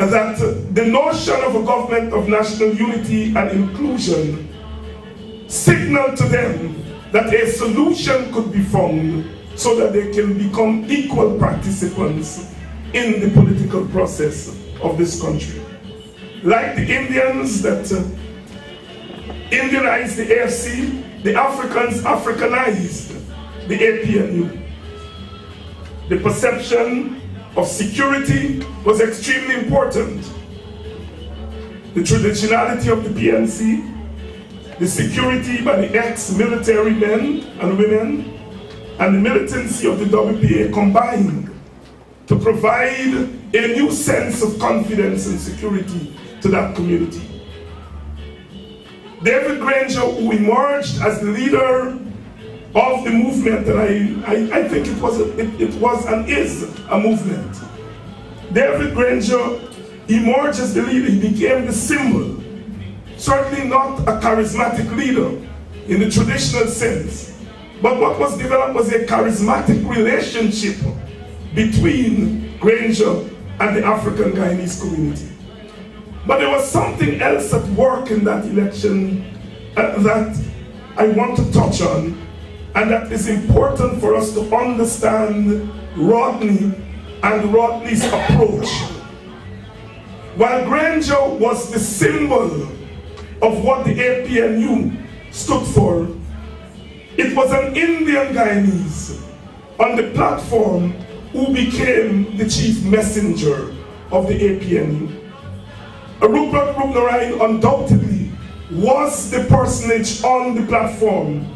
that the notion of a government of national unity and inclusion signaled to them that a solution could be found so that they can become equal participants in the political process of this country. Like the Indians that Indianized the AFC, the Africans Africanized the APNU. The perception of security was extremely important. The traditionality of the PNC, the security by the ex-military men and women, and the militancy of the WPA combined to provide a new sense of confidence and security to that community. David Granger, who emerged as the leader of the movement, and I think it was and is a movement. David Granger emerged as the leader. He became the symbol. Certainly not a charismatic leader in the traditional sense, but what was developed was a charismatic relationship between Granger and the African Guyanese community. But there was something else at work in that election that I want to touch on, and that is important for us to understand Rodney and Rodney's approach. While Granger was the symbol of what the APNU stood for, it was an Indian Guyanese on the platform who became the chief messenger of the APNU. Rupert Rupnarayan undoubtedly was the personage on the platform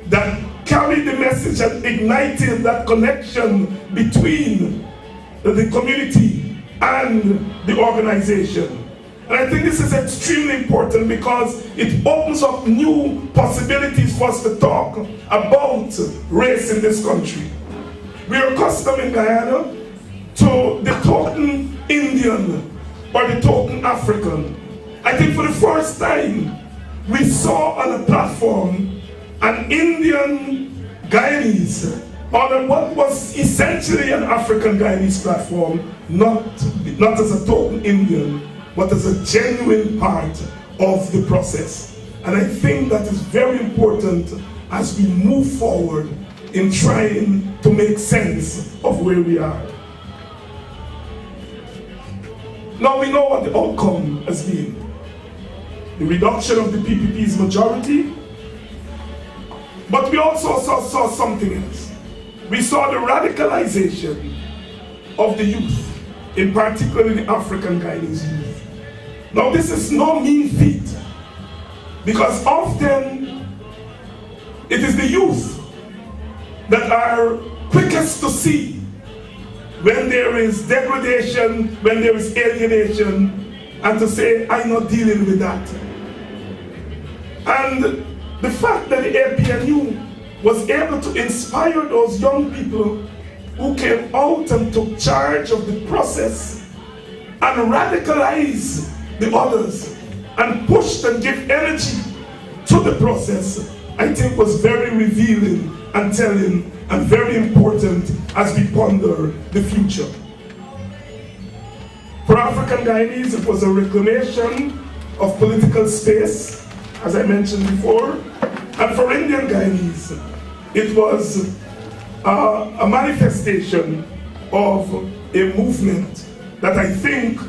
that carried the message and ignited that connection between the community and the organization. And I think this is extremely important because it opens up new possibilities for us to talk about race in this country. We are accustomed in Guyana to the token Indian or the token African. I think for the first time we saw on a platform an Indian Guyanese on what was essentially an African Guyanese platform, not as a token Indian, but as a genuine part of the process. And I think that is very important as we move forward in trying to make sense of where we are. Now we know what the outcome has been. The reduction of the PPP's majority, but we also saw something else. We saw the radicalization of the youth, in particular the African Guyanese youth. Now this is no mean feat, because often it is the youth that are quickest to see when there is degradation, when there is alienation, and to say, I'm not dealing with that. And the fact that the APNU was able to inspire those young people who came out and took charge of the process and radicalize the others and pushed and give energy to the process, I think was very revealing and telling and very important as we ponder the future. For African Guyanese, it was a reclamation of political space, as I mentioned before, and for Indian Guyanese, it was a manifestation of a movement that I think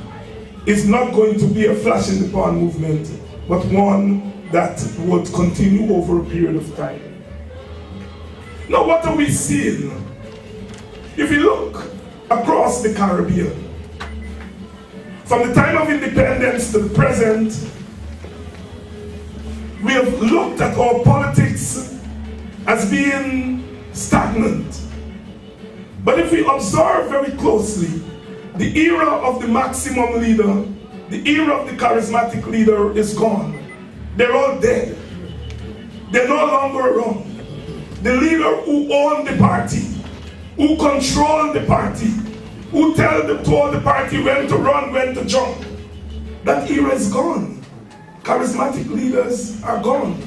is not going to be a flash in the pan movement, but one that would continue over a period of time. Now, what are we seeing? If you look across the Caribbean, from the time of independence to the present, we have looked at our politics as being stagnant. But if we observe very closely, the era of the maximum leader, the era of the charismatic leader is gone. They're all dead. They're no longer around. The leader who owned the party, who controlled the party, who told the party when to run, when to jump, that era is gone. Charismatic leaders are gone.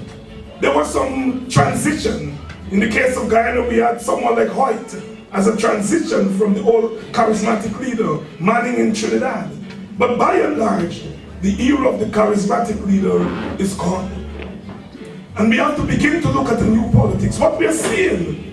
There was some transition. In the case of Guyana, we had someone like Hoyt as a transition from the old charismatic leader, Manning in Trinidad. But by and large, the era of the charismatic leader is gone. And we have to begin to look at the new politics. What we are seeing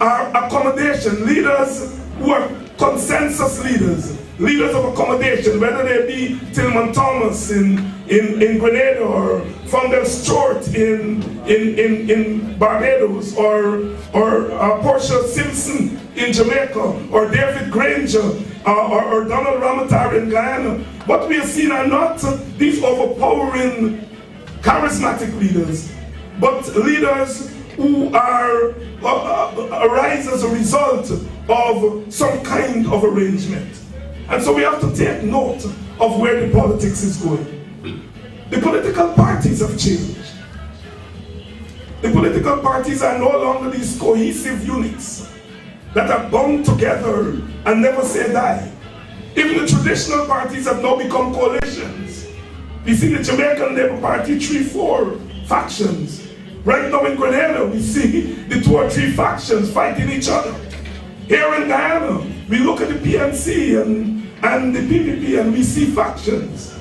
are accommodation, leaders who are consensus leaders, leaders of accommodation, whether they be Tillman Thomas in Grenada, or Fundell Stewart in Barbados, or Portia Simpson in Jamaica, or David Granger, or Donald Ramotar in Guyana. What we are seeing are not these overpowering charismatic leaders, but leaders who arise as a result of some kind of arrangement. And so we have to take note of where the politics is going. The political parties have changed. The political parties are no longer these cohesive units that are bound together and never say die. Even the traditional parties have now become coalitions. We see the Jamaican Labour Party 3-4 factions. Right now in Grenada, we see the 2 or 3 factions fighting each other. Here in Guyana, we look at the PNC and the PPP and we see factions.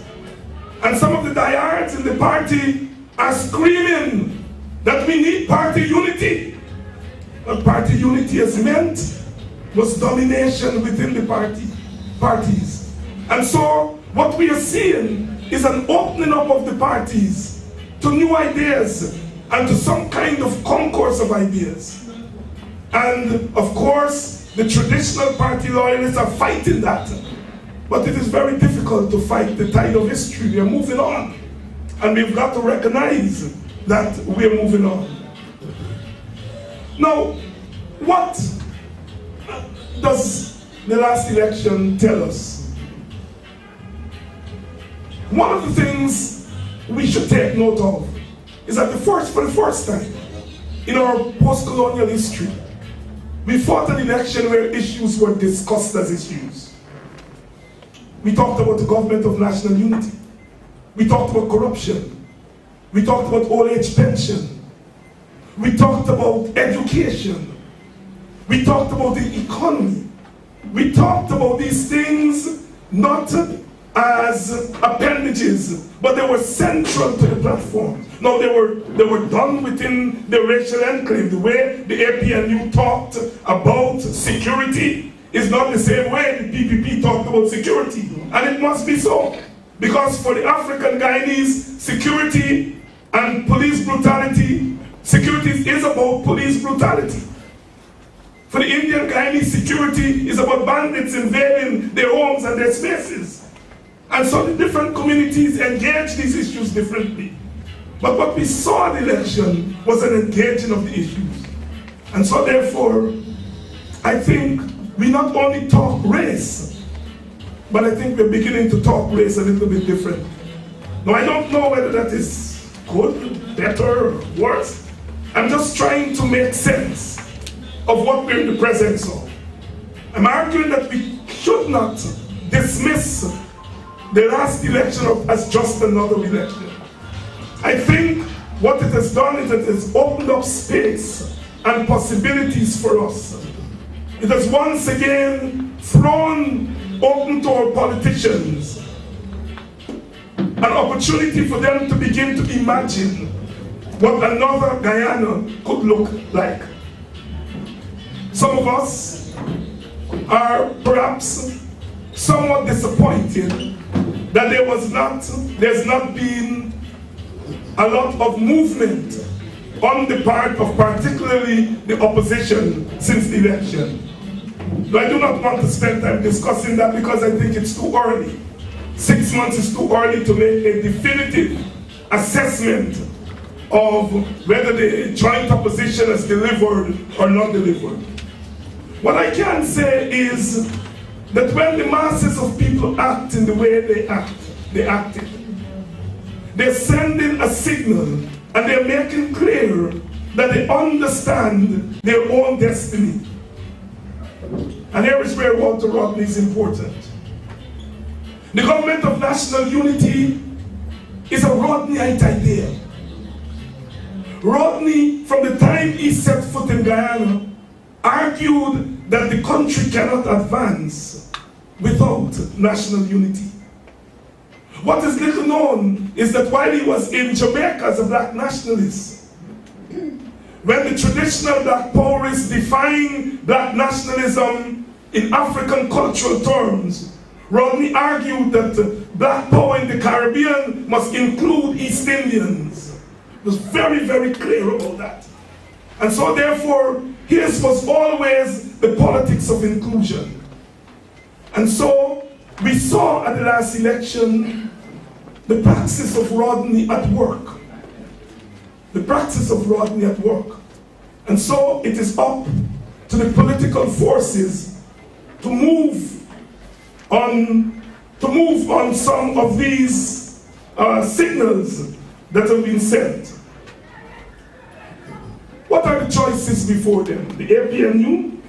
And some of the diehards in the party are screaming that we need party unity. What party unity has meant was domination within the parties. And so what we are seeing is an opening up of the parties to new ideas and to some kind of concourse of ideas. And of course, the traditional party loyalists are fighting that. But it is very difficult to fight the tide of history. We are moving on. And we've got to recognize that we are moving on. Now, what does the last election tell us? One of the things we should take note of is that for the first time in our post-colonial history, we fought an election where issues were discussed as issues. We talked about the government of national unity. We talked about corruption. We talked about old age pension. We talked about education. We talked about the economy. We talked about these things not as appendages, but they were central to the platform. Now they were done within the racial enclave. The way the APNU talked about security is not the same way the PPP talked about security. And it must be so. Because for the African Guyanese, security and police brutality, security is about police brutality. For the Indian Guyanese, security is about bandits invading their homes and their spaces. And so the different communities engage these issues differently. But what we saw in the election was an engaging of the issues. And so therefore, I think we not only talk race, but I think we're beginning to talk race a little bit different. Now I don't know whether that is good, better, or worse. I'm just trying to make sense of what we're in the presence of. I'm arguing that we should not dismiss the last election as just another election. I think what it has done is it has opened up space and possibilities for us. It has once again thrown open to our politicians an opportunity for them to begin to imagine what another Guyana could look like. Some of us are perhaps somewhat disappointed that there's not been a lot of movement on the part of particularly the opposition since the election. But I do not want to spend time discussing that because I think it's too early. 6 months is too early to make a definitive assessment of whether the joint opposition has delivered or not delivered. What I can say is that when the masses of people act in the way they acted. They're sending a signal and they're making clear that they understand their own destiny. And here is where Walter Rodney is important. The government of national unity is a Rodneyite idea. Rodney, from the time he set foot in Guyana, argued that the country cannot advance without national unity. What is little known is that while he was in Jamaica as a black nationalist, when the traditional black powerists define black nationalism in African cultural terms, Rodney argued that black power in the Caribbean must include East Indians. He was very, very clear about that. And so therefore, his was always the politics of inclusion. And so we saw at the last election the praxis of Rodney at work. The praxis of Rodney at work. And so it is up to the political forces to move on some of these signals that have been sent. What are the choices before them? The APNU,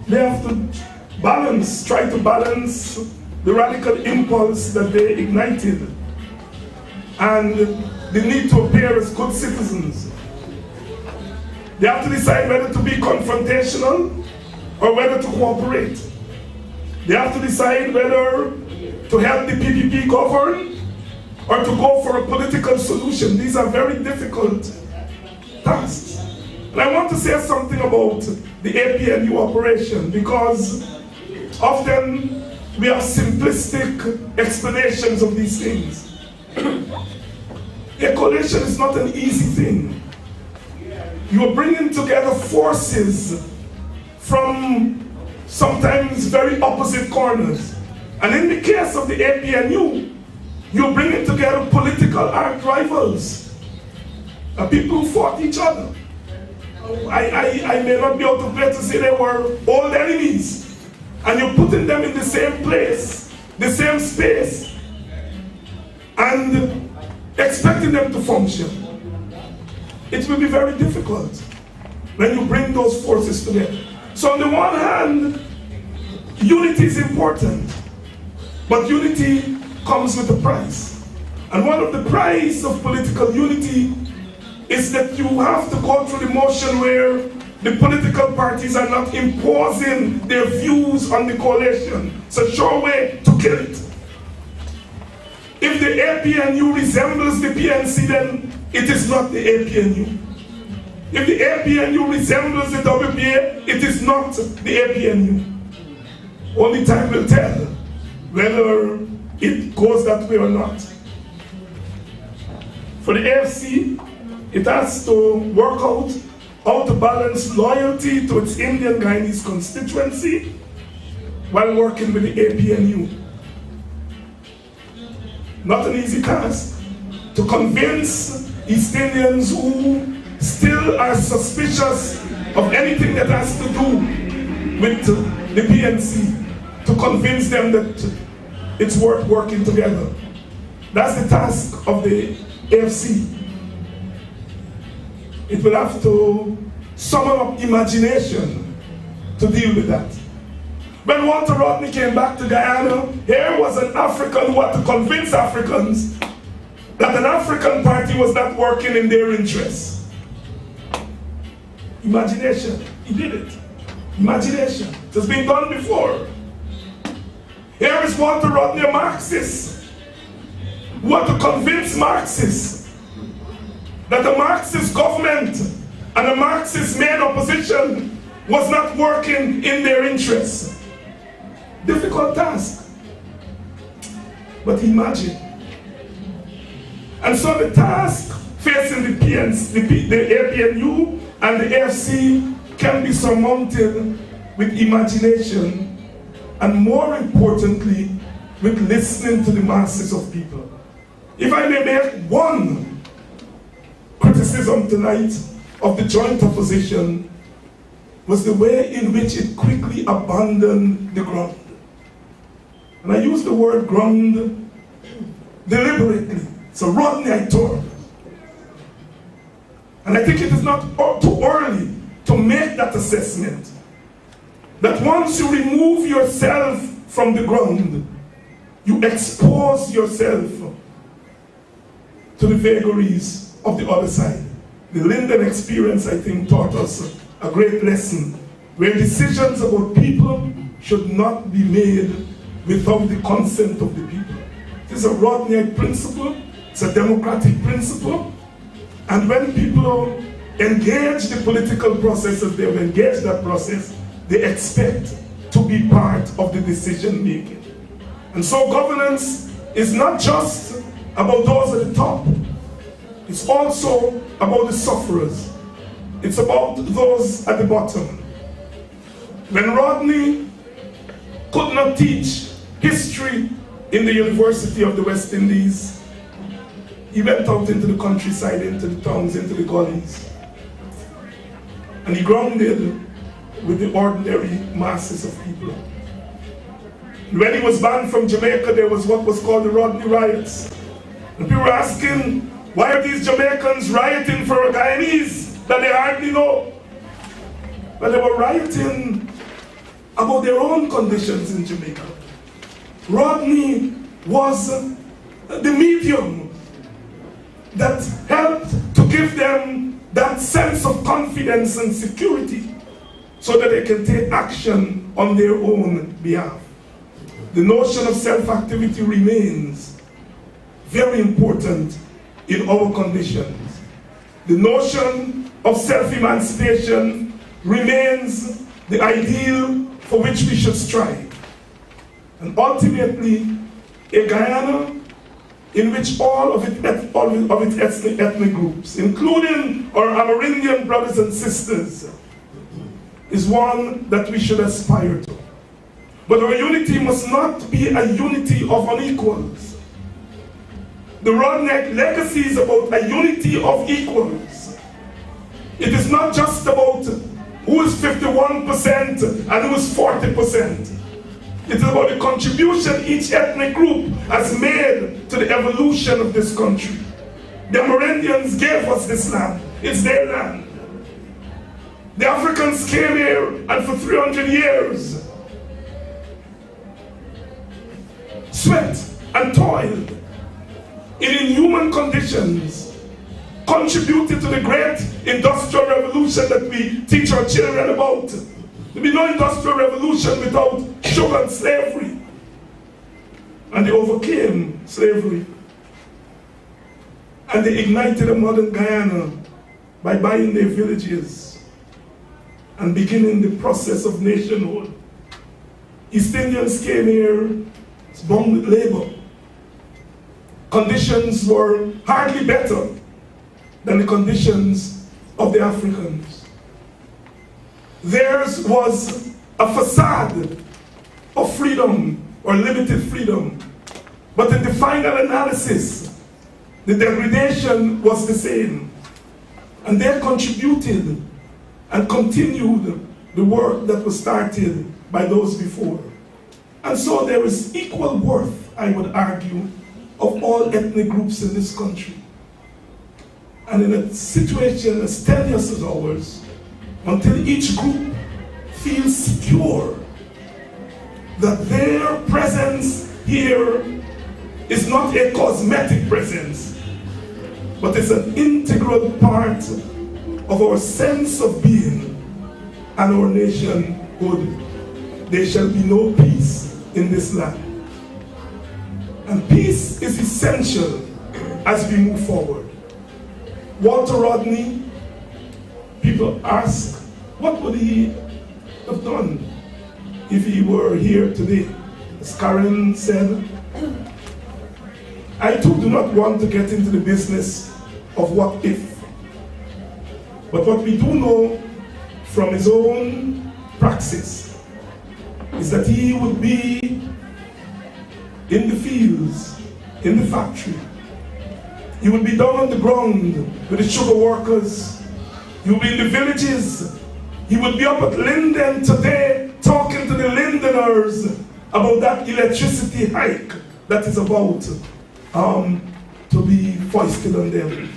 they have to try to balance the radical impulse that they ignited and the need to appear as good citizens. They have to decide whether to be confrontational or whether to cooperate. They have to decide whether to help the PPP govern or to go for a political solution. These are very difficult tasks. And I want to say something about the APNU operation, because often we have simplistic explanations of these things. A coalition is not an easy thing. You are bringing together forces from sometimes very opposite corners. And in the case of the APNU, you're bringing together political arch rivals, people who fought each other. I may not be able to play to say they were old enemies, and you're putting them in the same place, the same space, and expecting them to function. It will be very difficult when you bring those forces together. So on the one hand, unity is important, but unity comes with a price. And one of the price of political unity is that you have to go through the motion where the political parties are not imposing their views on the coalition. It's a sure way to kill it. If the APNU resembles the PNC, then it is not the APNU. If the APNU resembles the WPA, it is not the APNU. Only time will tell whether it goes that way or not. For the AFC, it has to work out how to balance loyalty to its Indian Guyanese constituency while working with the APNU. Not an easy task to convince East Indians who still are suspicious of anything that has to do with the PNC, to convince them that it's worth working together. That's the task of the AFC. It will have to summon up imagination to deal with that. When Walter Rodney came back to Guyana, here was an African who had to convince Africans that an African party was not working in their interests. Imagination. He did it. Imagination. It has been done before. Here is Walter Rodney, a Marxist, who had to convince Marxists that a Marxist government and a Marxist main opposition was not working in their interests. Difficult task. But imagine. And so the task facing the APNU and the AFC can be surmounted with imagination, and more importantly, with listening to the masses of people. If I may make one criticism tonight of the joint opposition, was the way in which it quickly abandoned the ground. And I use the word ground deliberately. It's a Rodneyite term. And I think it is not too early to make that assessment. That once you remove yourself from the ground, you expose yourself to the vagaries of the other side. The Linden experience, I think, taught us a great lesson where decisions about people should not be made without the consent of the people. This is a Rodneyite principle, it's a democratic principle, and when people engage the political process as they have engaged that process, they expect to be part of the decision making. And so governance is not just about those at the top, it's also about the sufferers. It's about those at the bottom. When Rodney could not teach history in the University of the West Indies, he went out into the countryside, into the towns, into the gullies, and he grounded with the ordinary masses of people. When he was banned from Jamaica, there was what was called the Rodney riots. And people were asking, why are these Jamaicans rioting for a Guyanese that they hardly know? Well, they were rioting about their own conditions in Jamaica. Rodney was the medium that helped to give them that sense of confidence and security so that they can take action on their own behalf. The notion of self-activity remains very important in our conditions. The notion of self-emancipation remains the ideal for which we should strive. And ultimately, a Guyana in which all of its ethnic groups, including our Amerindian brothers and sisters, is one that we should aspire to. But our unity must not be a unity of unequals. The Rodneyite legacy is about a unity of equals. It is not just about who is 51% and who is 40%. It is about the contribution each ethnic group has made to the evolution of this country. The Amerindians gave us this land. It's their land. The Africans came here and for 300 years sweat and toiled in inhuman conditions, contributed to the great industrial revolution that we teach our children about. There will be no industrial revolution without sugar and slavery. And they overcame slavery. And they ignited a modern Guyana by buying their villages and beginning the process of nationhood. East Indians came here, it's bound with labor. Conditions were hardly better than the conditions of the Africans. Theirs was a facade of freedom or limited freedom. But in the final analysis, the degradation was the same. And they contributed and continued the work that was started by those before. And so there is equal worth, I would argue, of all ethnic groups in this country. And in a situation as tenuous as ours, until each group feels secure that their presence here is not a cosmetic presence, but it's an integral part of our sense of being and our nationhood, there shall be no peace in this land. And peace is essential as we move forward. Walter Rodney, people ask, what would he have done if he were here today? As Karen said, I too do not want to get into the business of what if. But what we do know from his own praxis is that he would be in the fields, in the factory. He would be down on the ground with the sugar workers. He would be in the villages. He would be up at Linden today talking to the Lindeners about that electricity hike that is about to be foisted on them.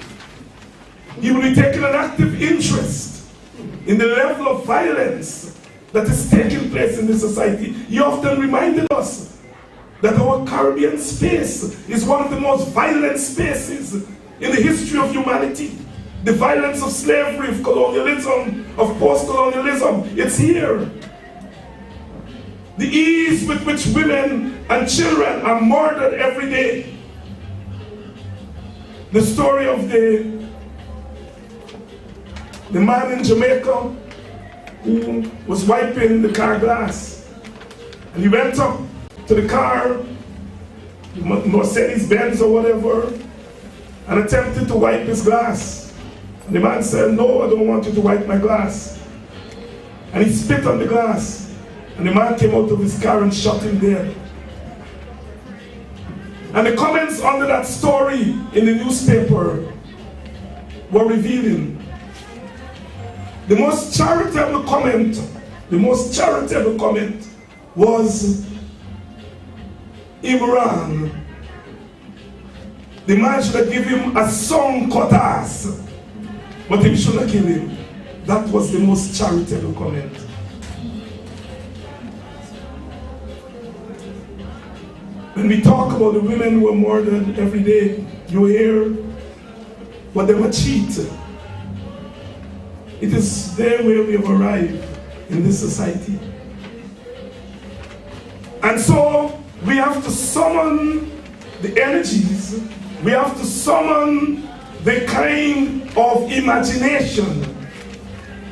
He will be taking an active interest in the level of violence that is taking place in this society. He often reminded us that our Caribbean space is one of the most violent spaces in the history of humanity. The violence of slavery, of colonialism, of post-colonialism, it's here. The ease with which women and children are murdered every day. The story of the man in Jamaica who was wiping the car glass. And he went up to the car, Mercedes-Benz or whatever, and attempted to wipe his glass. And the man said, "No, I don't want you to wipe my glass." And he spit on the glass. And the man came out of his car and shot him dead. And the comments under that story in the newspaper were revealing. The most charitable comment was Imran. The man should have given him a song cut ass, but he should have killed him. That was the most charitable comment. When we talk about the women who are murdered every day, you hear what they were cheated. It is there where we have arrived in this society. And so we have to summon the energies, we have to summon the kind of imagination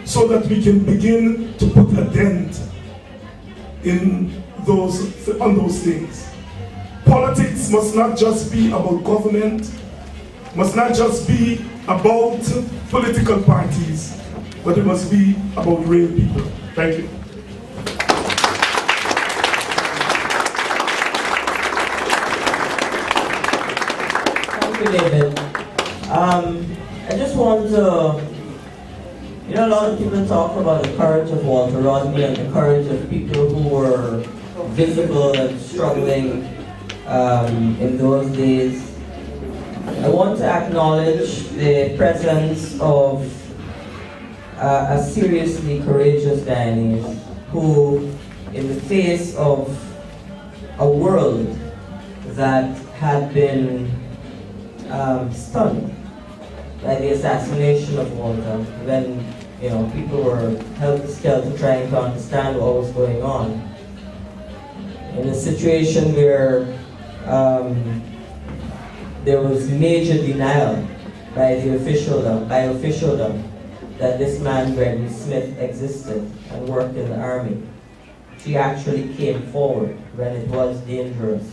so that we can begin to put a dent on those things. Politics must not just be about government, must not just be about political parties, but it must be about real people. Thank you. Thank you, David. I just want to, a lot of people talk about the courage of Walter Rodney and the courage of people who were visible and struggling in those days. I want to acknowledge the presence of a seriously courageous Guyanese who, in the face of a world that had been stunned by the assassination of Walter, when people were helter-skelter trying to understand what was going on, in a situation where there was major denial by officialdom that this man, Gregory Smith, existed and worked in the army. She actually came forward when it was dangerous,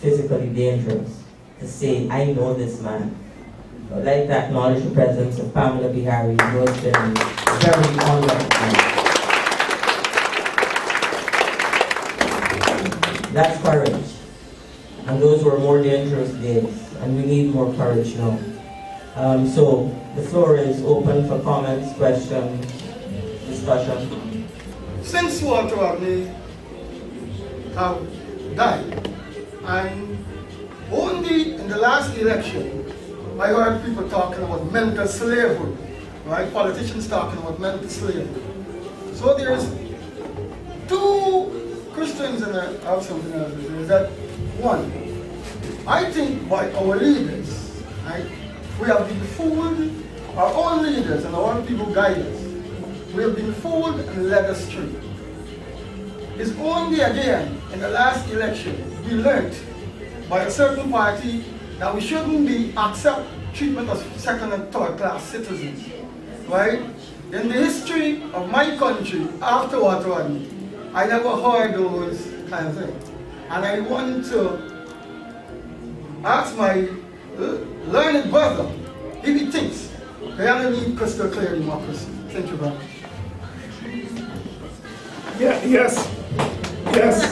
physically dangerous, to say, "I know this man." I'd like to acknowledge the presence of Pamela Bihari, who has been very honored. That's courage. And those were more dangerous days, and we need more courage now. So the floor is open for comments, questions, discussion. Since Walter Rodney have died, and only in the last election, I heard people talking about mental slavery, right? Politicians talking about mental slavery. So there's two Christians in the house of the is that one, I think by our leaders, right, we have been fooled, our own leaders and our own people guide us. We have been fooled and led astray. It's only again in the last election we learned by a certain party that we shouldn't be accept treatment as second and third class citizens, right? In the history of my country, after Walter Rodney, I never heard those kind of things. And I want to ask my learned brother if he thinks Guyana needs crystal clear democracy. Thank you very much. Yes. Yes,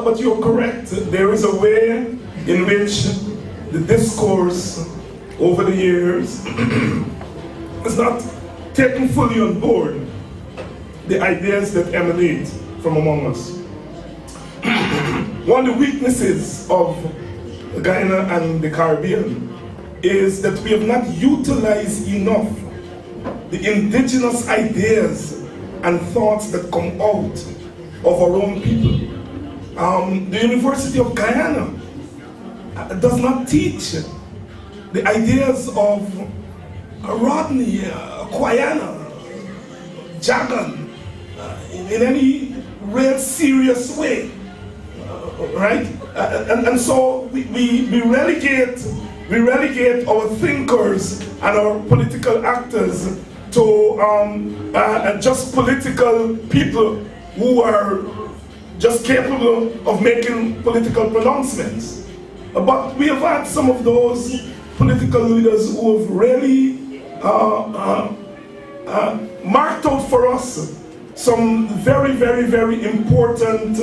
but you're correct. There is a way in which the discourse over the years is not taken fully on board the ideas that emanate from among us. One of the weaknesses of Guyana and the Caribbean is that we have not utilized enough the indigenous ideas and thoughts that come out of our own people. The University of Guyana does not teach the ideas of Rodney, Guyana, Jagan, in any real serious way, right? And so we relegate our thinkers and our political actors to just political people who are just capable of making political pronouncements. But we have had some of those political leaders who have really marked out for us some very, very, very important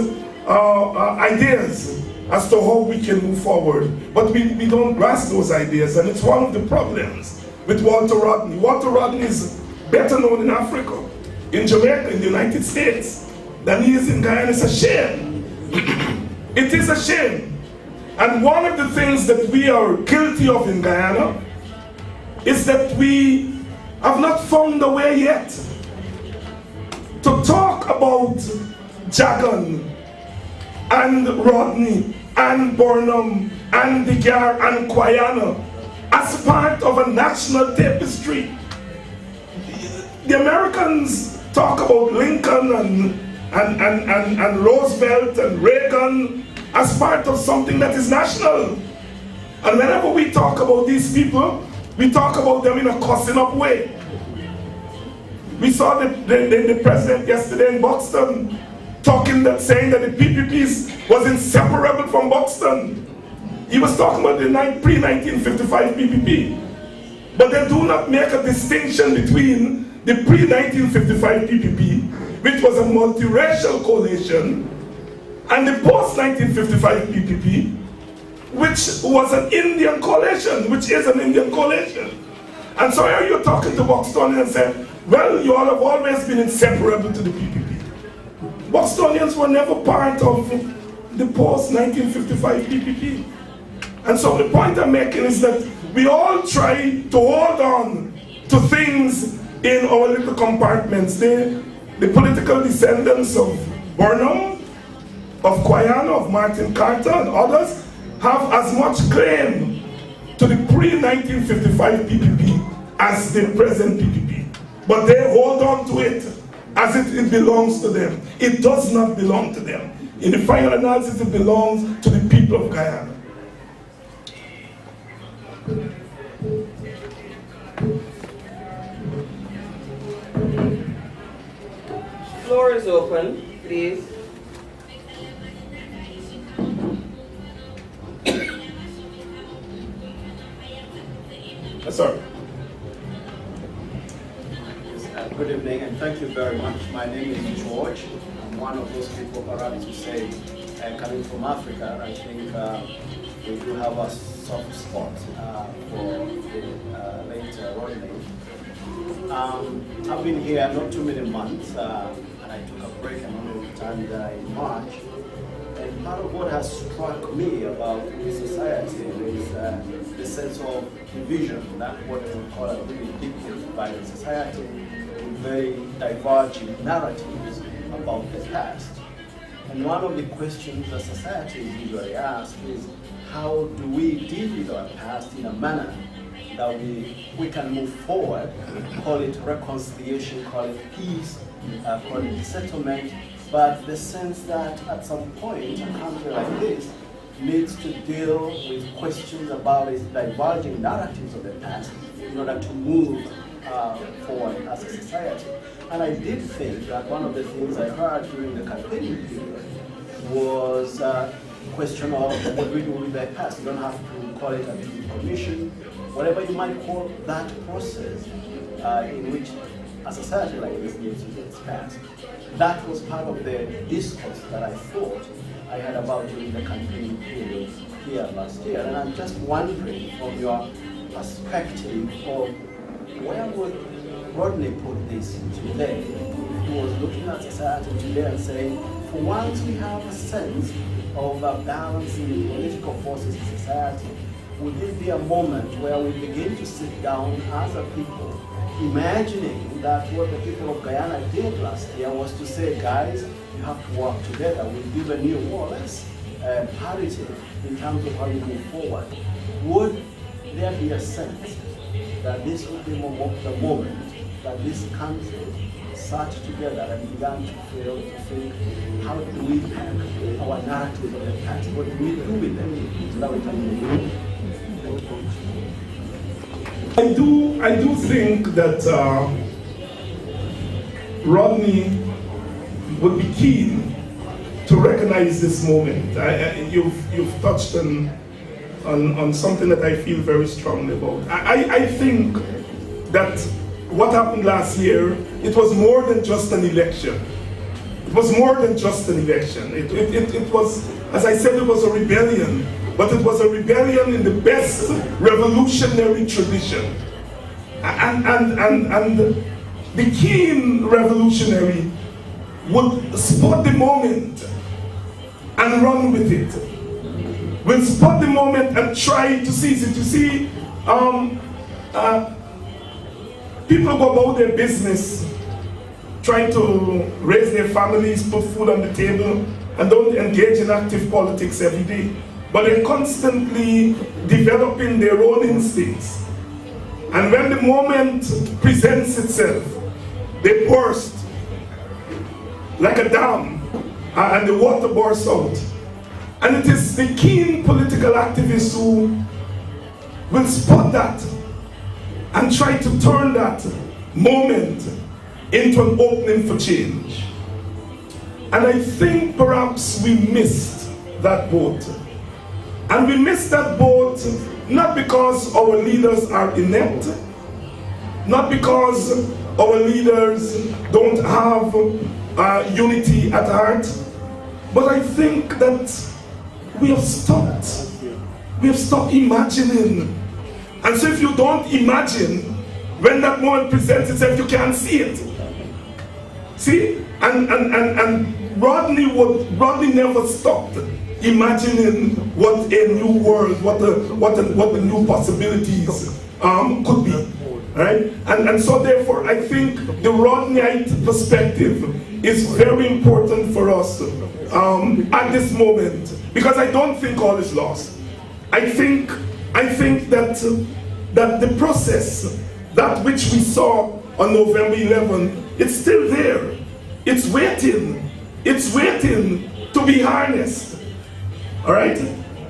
ideas as to how we can move forward. But we don't grasp those ideas, and it's one of the problems with Walter Rodney. Walter Rodney is better known in Africa, in Jamaica, in the United States, than he is in Guyana. It's a shame. It is a shame. And one of the things that we are guilty of in Guyana is that we have not found a way yet to talk about Jagan and Rodney and Burnham and the Gar and Guyana as part of a national tapestry. The Americans talk about Lincoln and Roosevelt and Reagan as part of something that is national. And whenever we talk about these people, we talk about them in a cussing up way. We saw the president yesterday in Boston saying that the PPPs was inseparable from Boston. He was talking about the pre-1955 PPP. But they do not make a distinction between the pre-1955 PPP, which was a multiracial coalition, and the post-1955 PPP, which was an Indian coalition, which is an Indian coalition. And so here you're talking to Bostonians and say, well, you all have always been inseparable to the PPP. Bostonians were never part of the post-1955 PPP. And so the point I'm making is that we all try to hold on to things in our little compartments. The political descendants of Burnham, of Guyana, of Martin Carter, and others have as much claim to the pre-1955 PPP as the present PPP. But they hold on to it as if it belongs to them. It does not belong to them. In the final analysis, it belongs to the people of Guyana. Floor is open, please. Sorry. Good evening, and thank you very much. My name is George. I'm one of those people, perhaps to say, coming from Africa. I think we do have a soft spot for the late Rodney. I've been here not too many months, and I took a break and only returned in March. And part of what has struck me about this society is the sense of division, that what we would call a really deep divided society, with very diverging narratives about the past. And one of the questions that society usually asks is, how do we deal with our past in a manner that we can move forward, call it reconciliation, call it peace, call it settlement, but the sense that at some point a country like this needs to deal with questions about its diverging narratives of the past in order to move forward as a society. And I did think that one of the things I heard during the campaigning period was a question of what we do with the past. You don't have to call it a commission, whatever you might call that process in which a society like this needs to its past. That was part of the discourse that I thought I had about during the campaign period here last year. And I'm just wondering, from your perspective, of where would Rodney put this today? He was looking at society today and saying, for once we have a sense of balancing the political forces in society, would it be a moment where we begin to sit down as a people, imagining that what the people of Guyana did last year was to say, guys, you have to work together. We've given you more or less parity in terms of how you move forward, would there be a sense that this would be the moment that this country sat together and began to fail to think, how do we pack our narrative of the past? What do we do with them so that we can move? I do think that Rodney would be keen to recognize this moment. You've touched on something that I feel very strongly about. I think that what happened last year, it was more than just an election. It was more than just an election. It was, as I said, it was a rebellion, but it was a rebellion in the best revolutionary tradition. And the keen revolutionary would spot the moment and run with it. Will spot the moment and try to seize it. You see, people go about their business, trying to raise their families, put food on the table, and don't engage in active politics every day. But they're constantly developing their own instincts. And when the moment presents itself, they burst like a dam, and the water bursts out. And it is the keen political activists who will spot that and try to turn that moment into an opening for change. And I think perhaps we missed that boat. And we missed that boat not because our leaders are inept, not because our leaders don't have unity at heart, but I think that we have stopped. We have stopped imagining. And so if you don't imagine, when that moment presents itself, you can't see it. See? And Rodney never stopped imagining what a new world, what the new possibilities could be. Right? And so therefore I think the Rodneyite perspective is very important for us at this moment, because I don't think all is lost. I think that the process, that which we saw on November 11, it's still there. It's waiting. It's waiting to be harnessed. All right?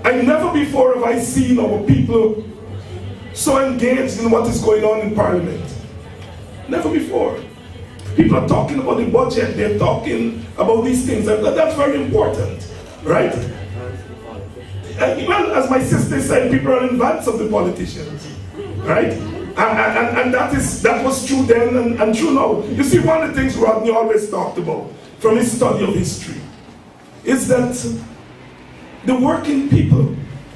I never before have I seen our people so engaged in what is going on in Parliament. Never before. People are talking about the budget. They're talking about these things. And that's very important. Right? Well, as my sister said, people are in advance of the politicians, right? And that was true then and true now. You see, one of the things Rodney always talked about from his study of history is that the working people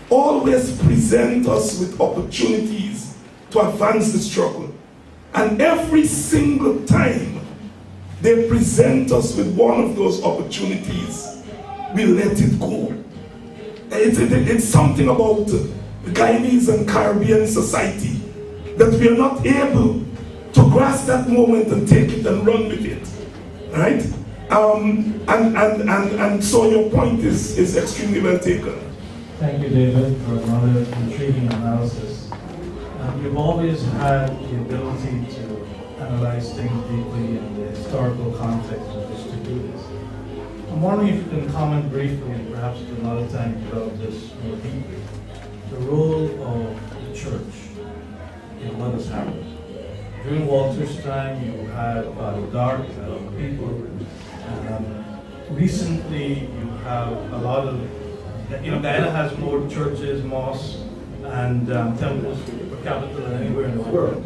always present us with opportunities to advance the struggle. And every single time they present us with one of those opportunities, we let it go. It's something about the Guyanese and Caribbean society that we are not able to grasp that moment and take it and run with it, right? And so your point is extremely well taken. Thank you, David, for another intriguing analysis. You've always had the ability to analyze things deeply in the historical context in which to do this. I'm wondering if you can comment briefly, and perhaps at another time develop this more deeply, the role of the church in what has happened. During Walter's time, you had dark people. Recently, you have a lot of, Guyana has more churches, mosques, and temples per capita than anywhere in the world.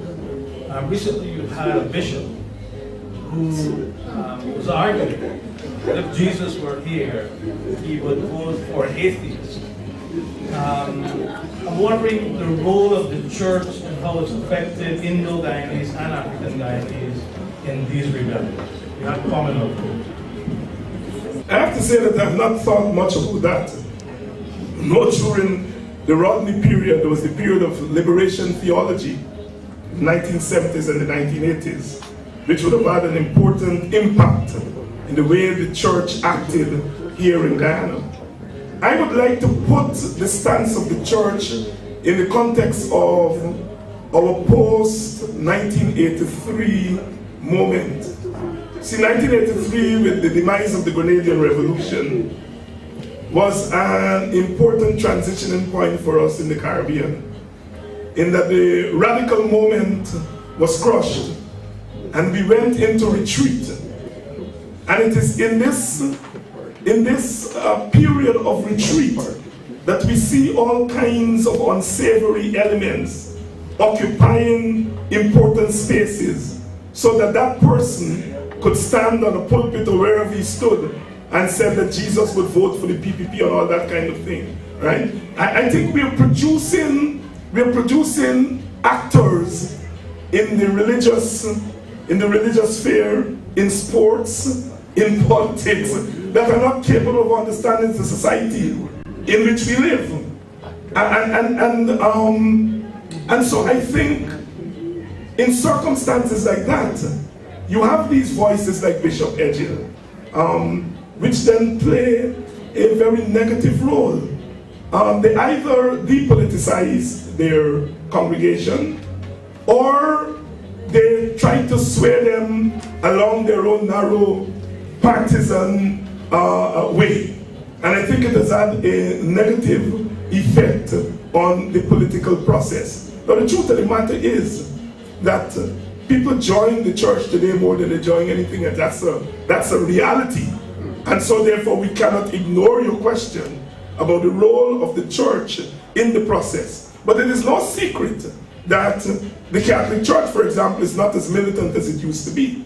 Recently, you had a bishop who was arguing that if Jesus were here, he would vote for atheists. I'm wondering the role of the church and how it's affected Indo-Guyanese and African Guyanese in these rebellions. You have a comment on that? I have to say that I've not thought much about that. Not during the Rodney period. There was the period of liberation theology, the 1970s and the 1980s, which would have had an important impact in the way the church acted here in Guyana. I would like to put the stance of the church in the context of our post-1983 moment. See, 1983, with the demise of the Grenadian Revolution, was an important transitioning point for us in the Caribbean, in that the radical moment was crushed and we went into retreat. And it is in this period of retreat that we see all kinds of unsavory elements occupying important spaces, so that that person could stand on a pulpit or wherever he stood and said that Jesus would vote for the PPP and all that kind of thing, right? I think we're producing actors in the religious sphere, in sports, in politics, that are not capable of understanding the society in which we live. And so I think in circumstances like that, you have these voices like Bishop Edghill, which then play a very negative role. They either depoliticize their congregation, or they try to sway them along their own narrow partisan way. And I think it has had a negative effect on the political process. But the truth of the matter is that people join the church today more than they join anything, and that's a reality. And so therefore we cannot ignore your question about the role of the church in the process. But it is no secret that the Catholic Church, for example, is not as militant as it used to be.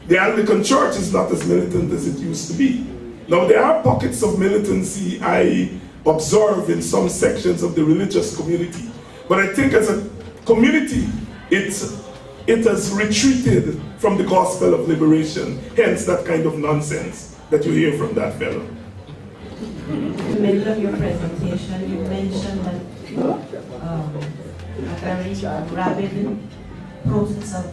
The Anglican Church is not as militant as it used to be. Now, there are pockets of militancy I observe in some sections of the religious community. But I think as a community, it has retreated from the gospel of liberation. Hence that kind of nonsense that you hear from that fellow. In the middle of your presentation, you mentioned that a very rapid process of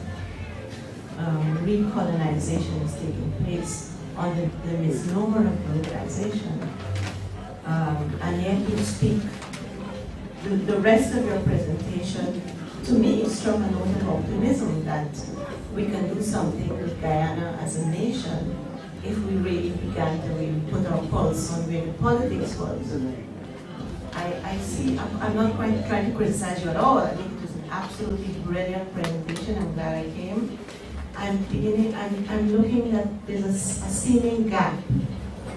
recolonization is taking place under the misnomer of globalization. And yet you speak, the rest of your presentation, to me, struck a note of optimism that we can do something with Guyana as a nation if we really began to really put our pulse on where the politics was. I see, I'm not quite trying to criticize you at all. I think it was an absolutely brilliant presentation. I'm glad I came. I'm looking that there's a seeming gap,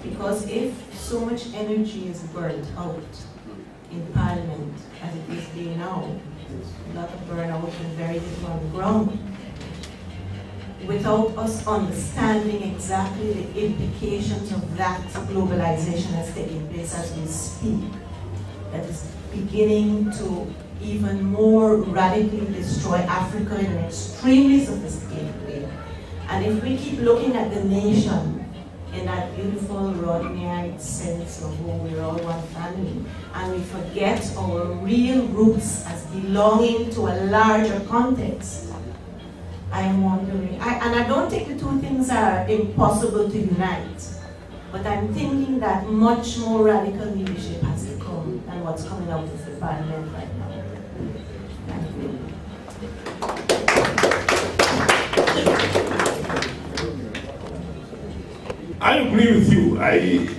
because if so much energy is burnt out in Parliament as it is being now, a lot of burnout and very little on the ground, without us understanding exactly the implications of that globalization that's taking place as we speak, that is beginning to even more radically destroy Africa in an extremely sophisticated way. And if we keep looking at the nation in that beautiful Rodneyite sense of we're all one family, and we forget our real roots as belonging to a larger context, I'm wondering, and I don't think the two things are impossible to unite, but I'm thinking that much more radical leadership has to come than what's coming out of the Parliament right now. Thank you. I agree with you. I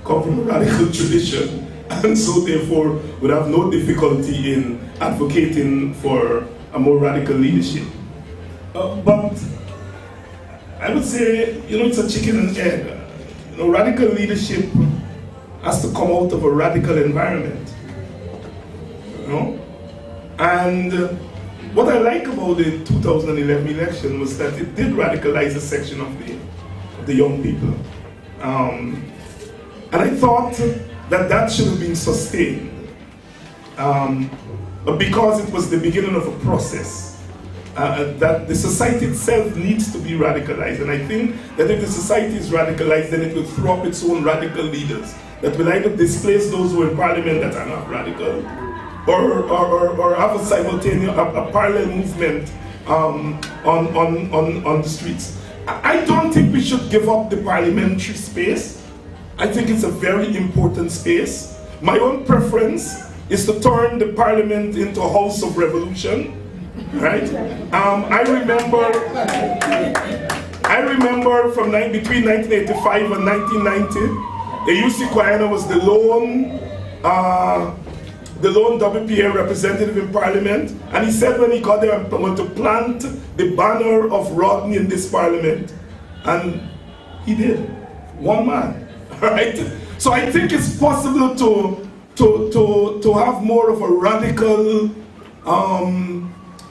come from a radical tradition, and so therefore would have no difficulty in advocating for a more radical leadership. But I would say, it's a chicken and egg. Radical leadership has to come out of a radical environment. And what I like about the 2011 election was that it did radicalize a section of the young people. And I thought that should have been sustained. But because it was the beginning of a process, that the society itself needs to be radicalized. And I think that if the society is radicalized, then it will throw up its own radical leaders that will either displace those who are in parliament that are not radical, or have a simultaneous, a parallel movement on the streets. I don't think we should give up the parliamentary space. I think it's a very important space. My own preference is to turn the parliament into a house of revolution, right? I remember from between 1985 and 1990, A.U.C. Guyana was the lone WPA representative in Parliament, and he said when he got there, I'm going to plant the banner of Rodney in this Parliament, and he did. One man, right? So I think it's possible to have more of a radical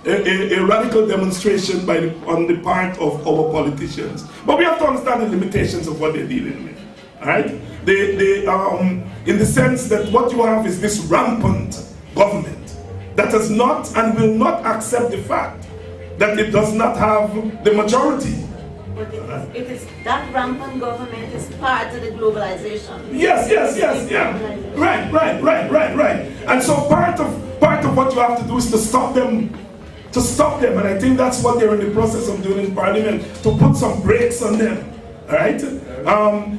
a radical demonstration on the part of our politicians. But we have to understand the limitations of what they're dealing with. All right? In the sense that what you have is this rampant government that does not and will not accept the fact that it does not have the majority. But it is that rampant government is part of the globalization. Yes, yeah. Right. And so part of what you have to do is to stop them. And I think that's what they're in the process of doing in Parliament, to put some brakes on them. All right?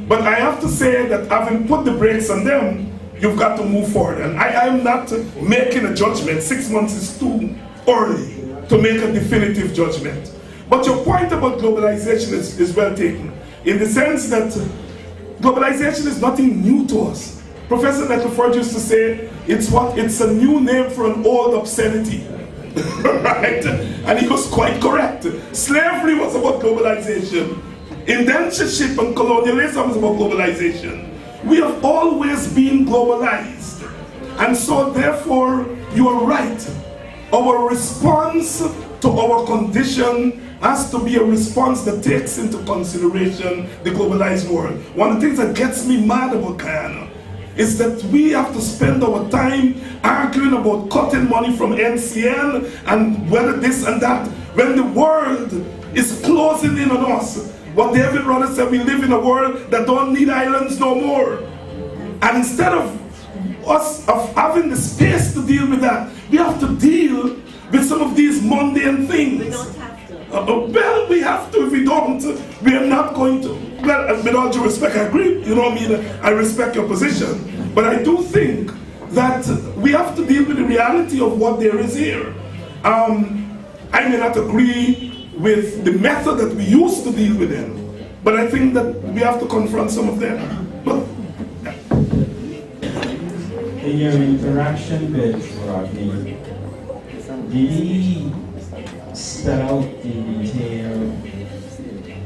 But I have to say that having put the brakes on them, you've got to move forward. And I am not making a judgment. 6 months is too early to make a definitive judgment. But your point about globalization is well taken, in the sense that globalization is nothing new to us. Professor Nettleford used to say, it's a new name for an old obscenity. Right? And he was quite correct. Slavery was about globalization. Indentureship and colonialism was about globalization. We have always been globalized. And so therefore, you are right. Our response to our condition has to be a response that takes into consideration the globalized world. One of the things that gets me mad about Guyana is that we have to spend our time arguing about cutting money from NCN and whether this and that, when the world is closing in on us. What David Rodney said, we live in a world that don't need islands no more. And instead of us having the space to deal with that, we have to deal with some of these mundane things. We don't have to. Well, we have to. If we don't, we are not going to. Well, with all due respect, I agree. You know what I mean? I respect your position. But I do think that we have to deal with the reality of what there is here. I may not agree with the method that we used to deal with them, but I think that we have to confront some of them. But, in your interaction with Rodney, did he spell out in detail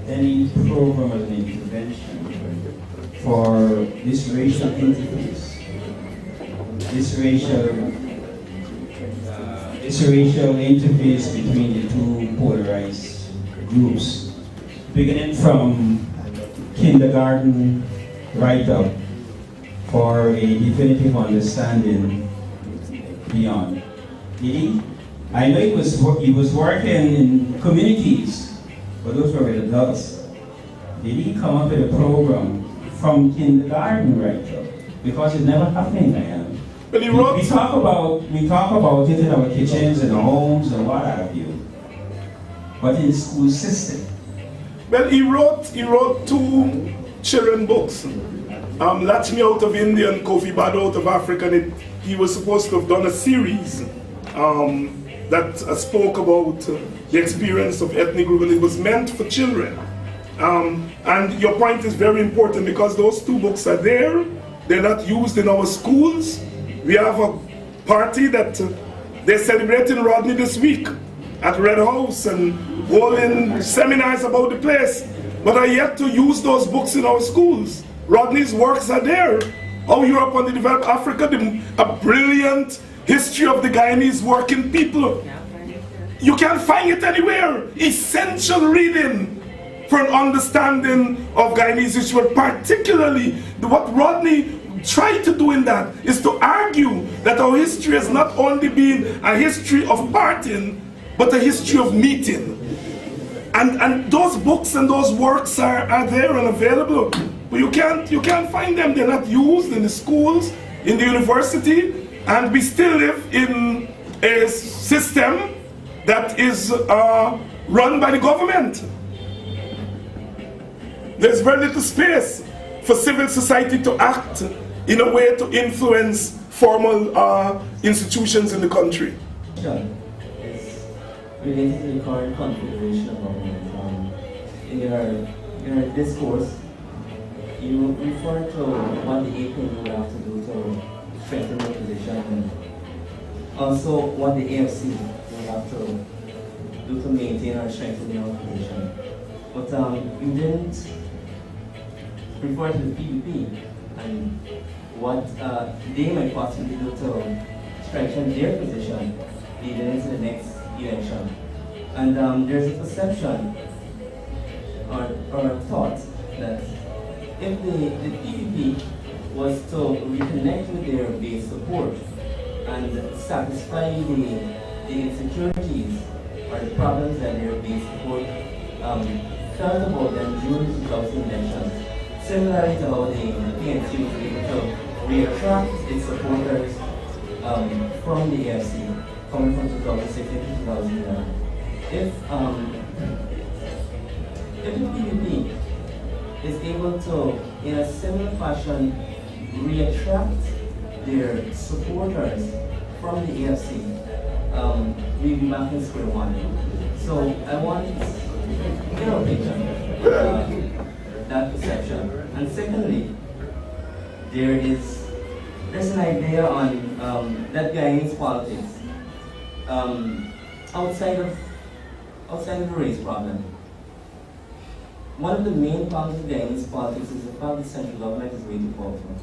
any program as an intervention for this racial interface, this racial interface between the two polarized groups, beginning from kindergarten right up for a definitive understanding beyond? Did he? I know he was working in communities, but those were with adults. Did he come up with a program from kindergarten right up? Because it never happened in Guyana. But he wrote. We talk about it in our kitchens and our homes and what have you, but in the school system. Well, he wrote 2 children books. Latch Me Out of India and Kofi Bado Out of Africa. And he was supposed to have done a series that spoke about the experience of ethnic group, and it was meant for children. And your point is very important, because those 2 books are there. They're not used in our schools. We have a party that they're celebrating Rodney this week at Red House and holding seminars about the place, but are yet to use those books in our schools. Rodney's works are there. How Europe and the developed Africa, a brilliant history of the Guyanese working people. You can't find it anywhere. Essential reading for an understanding of Guyanese history, but particularly what Rodney tried to do in that is to argue that our history has not only been a history of parting, but a history of meeting. And those books and those works are there and available, but you can't find them. They're not used in the schools, in the university, and we still live in a system that is run by the government. There's very little space for civil society to act in a way to influence formal institutions in the country? Sure. It's related to the current configuration of government. In your discourse, you refer to what the APN would have to do to strengthen the position, and also what the AFC would have to do to maintain or strengthen their position. But you didn't refer to the PPP and what they might possibly do to strengthen their position leading into the next election. And there's a perception or a thought that if the PPP was to reconnect with their base support and satisfy the insecurities or the problems that their base support felt about them during the 2000 elections, similarly to how the PNC was able to reattract its supporters from the AFC, coming from 2016 to 2011. If the PPP is able to, in a similar fashion, reattract their supporters from the AFC, we'll be back in square one. So I want your opinion, that perception. And secondly, there's an idea on that Guyanese politics outside of the race problem. One of the main problems with Guyanese politics is the fact that central government is way too powerful.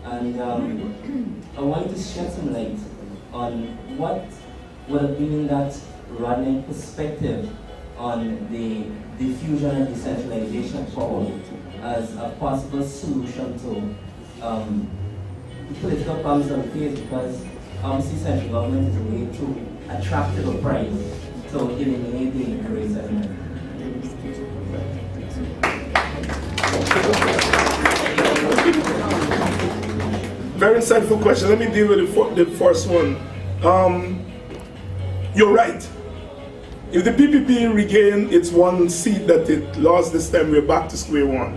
And I wanted to shed some light on what would have been that Rodney perspective on the diffusion and decentralization of power as a possible solution to the political problems that we face, because obviously central government is a way to attractive a price to eliminate the race element. Very insightful question. Let me deal with the first one. You're right. If the PPP regained its one seat that it lost this time, we're back to square one.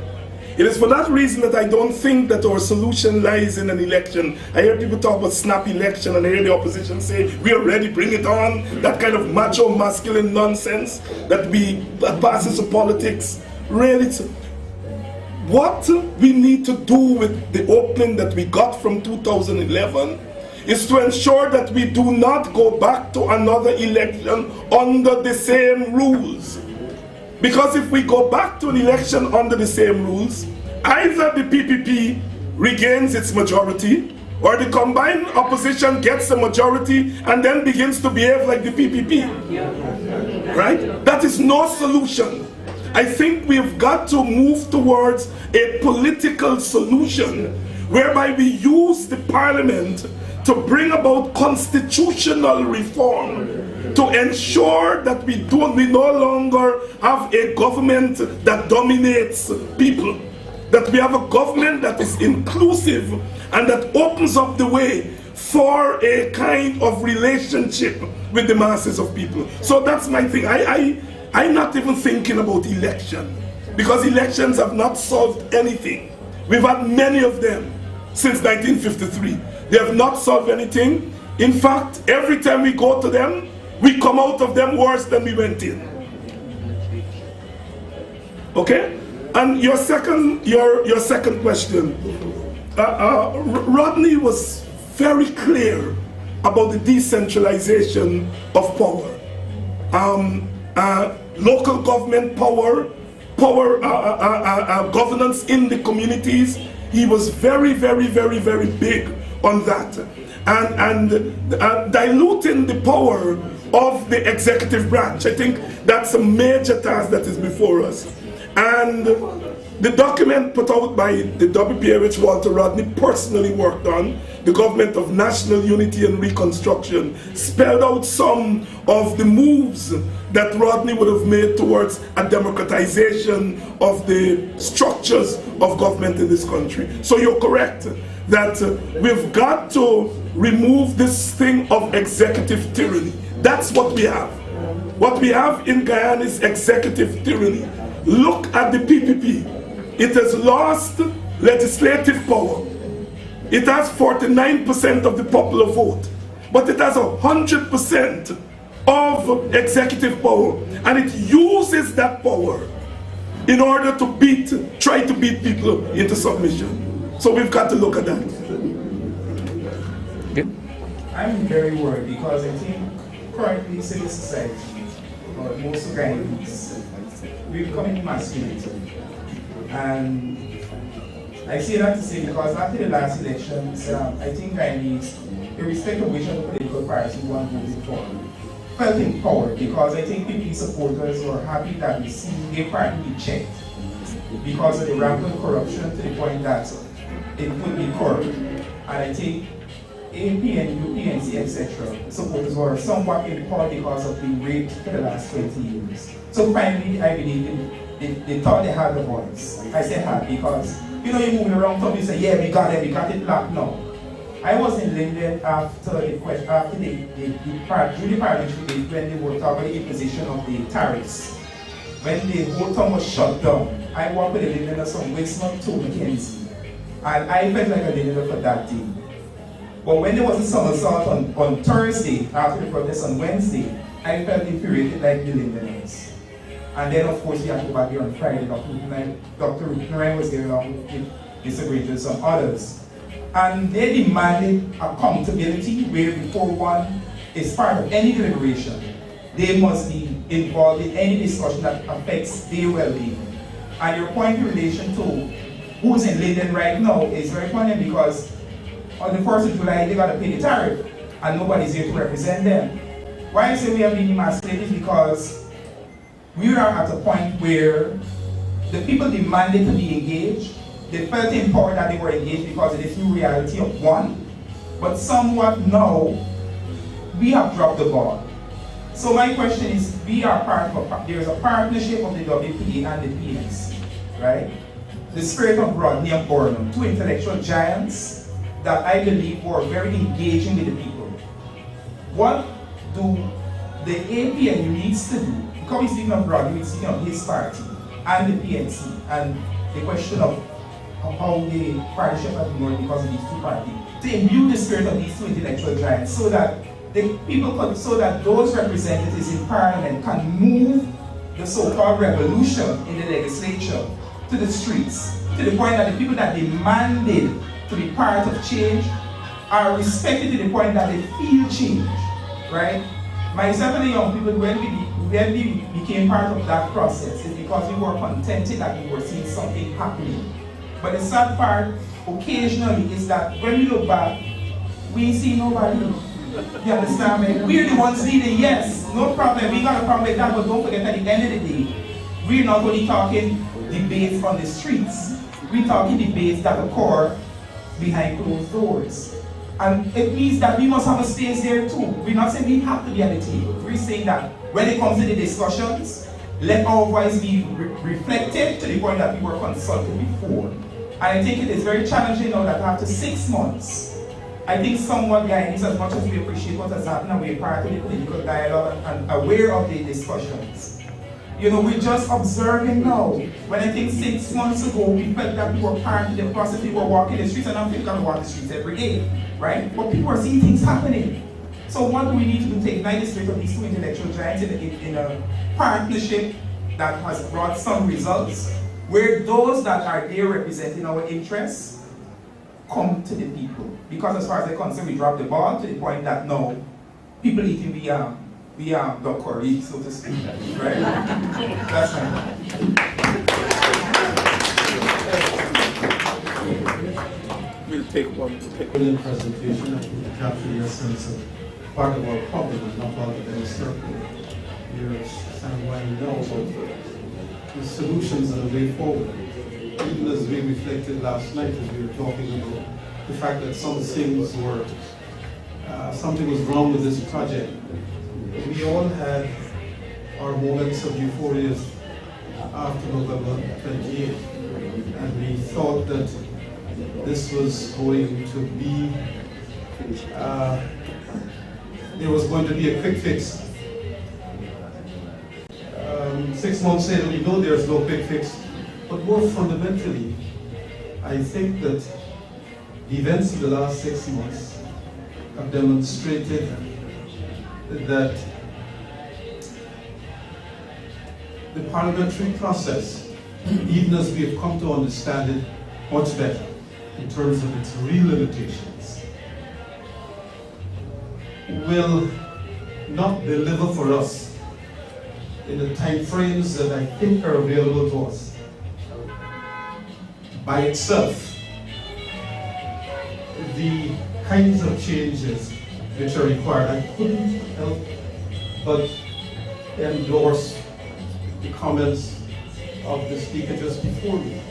It is for that reason that I don't think that our solution lies in an election. I hear people talk about snap election, and I hear the opposition say, we are ready, bring it on. That kind of macho, masculine nonsense that passes to politics. Really, what we need to do with the opening that we got from 2011 is to ensure that we do not go back to another election under the same rules. Because if we go back to an election under the same rules, either the PPP regains its majority, or the combined opposition gets a majority and then begins to behave like the PPP. Right? That is no solution. I think we've got to move towards a political solution whereby we use the parliament to bring about constitutional reform to ensure that we no longer have a government that dominates people, that we have a government that is inclusive and that opens up the way for a kind of relationship with the masses of people. So that's my thing. I'm not even thinking about election, because elections have not solved anything. We've had many of them since 1953. They have not solved anything. In fact, every time we go to them, we come out of them worse than we went in. Okay? And your second question, Rodney was very clear about the decentralization of power. Local government power, governance in the communities. He was very, very, very, very big on that. And diluting the power of the executive branch. I think that's a major task that is before us. And the document put out by the WPA, which Walter Rodney personally worked on, the Government of National Unity and Reconstruction, spelled out some of the moves that Rodney would have made towards a democratization of the structures of government in this country. So you're correct that we've got to remove this thing of executive tyranny. That's what we have. What we have in Guyana is executive tyranny. Look at the PPP. it has lost legislative power. It has 49% of the popular vote, but it has 100% of executive power, and it uses that power in order to try to beat people into submission. So we've got to look at that. I'm very worried because I think currently civil society, or most of Guyanese, we're becoming emasculated. And I say that to say because after the last elections, I think Guyanese, irrespective of which of the political party one voted for, felt in power because I think people supporters were happy that we see their party be checked because of the rampant corruption to the point that it could be corrupt. And I think AP and UPNC, etc., supporters were somewhat in power because of being raped for the last 20 years. So finally, I believe they thought they had the voice. I say had because, you moving around town, you say, yeah, we got it locked now. I was in Linden after the parliamentary debate when they were talking about the imposition of the tariffs. When the whole town was shut down, I worked with the Lindeners from Wilson to Mackenzie, and I felt like a Lindender for that day. But when there was a somersault on Thursday, after the protest on Wednesday, I felt infuriated like the Lindeners. And then, of course, we had to go back here on Friday. Dr. Ryan was there along with Mr. Bridges and some others. And they demanded accountability where before one is part of any deliberation, they must be involved in any discussion that affects their well-being. And your point in relation to who's in Linden right now is very funny because on the 1st of July, they got to pay the tariff and nobody's here to represent them. Why I say we are being emasculated is because we are at a point where the people demanded to be engaged. They felt empowered that they were engaged because of this new reality of one, but somewhat now, we have dropped the ball. So my question is, we are part of there is a partnership of the WPA and the PNC, right? The spirit of Rodney and Burnham, two intellectual giants that I believe were very engaging with the people. What do the AP and you needs to do? Because we're speaking of Rodney, we're speaking of his party and the PNC, and the question of how the partnership has been going because of these two parties, to imbue the spirit of these two intellectual giants so that the people could, so that those representatives in Parliament can move the so-called revolution in the legislature to the streets, to the point that the people that demanded to be part of change are respected to the point that they feel change, right? Myself and the young people, when we became part of that process, is because we were contented that we were seeing something happening. But the sad part, occasionally, is that when we look back, we ain't see nobody. You understand me? We're the ones leading, yes, no problem. We got a problem with that, but don't forget at the end of the day, we're not only talking debates on the streets, we're talking debates that occur behind closed doors. And it means that we must have a space there too. We're not saying we have to be at the table. We're saying that when it comes to the discussions, let our voice be reflected to the point that we were consulted before. And I think it is very challenging now that after 6 months, I think somewhat Guyanese, as much as we appreciate what has happened and we're part of the political dialogue and aware of the discussions, we're just observing now. When I think 6 months ago, we felt that we were part of the process, we were walking the streets, and I'm thinking we walk the streets every day, right? But people are seeing things happening. So what do we need to do to ignite the spirit of these two intellectual giants in a partnership that has brought some results, where those that are there representing our interests come to the people? Because as far as they're concerned, we dropped the ball to the point that now people eating we are the curry, so to speak, right? That's right. We'll take one. Brilliant presentation. I think it captured the essence of part of our problem and not part of any circle. You understand why we know about the solutions and the way forward. Even as we reflected last night as we were talking about the fact that some things were, something was wrong with this project. We all had our moments of euphoria after November 28th, and we thought that this was going to be, there was going to be a quick fix. 6 months later, we know there's no quick fix. But more fundamentally, I think that the events of the last 6 months have demonstrated that the parliamentary process, even as we have come to understand it much better in terms of its real limitations, will not deliver for us in the time frames that I think are available to us. By itself, the kinds of changes which are required, I couldn't help but endorse the comments of the speaker just before me.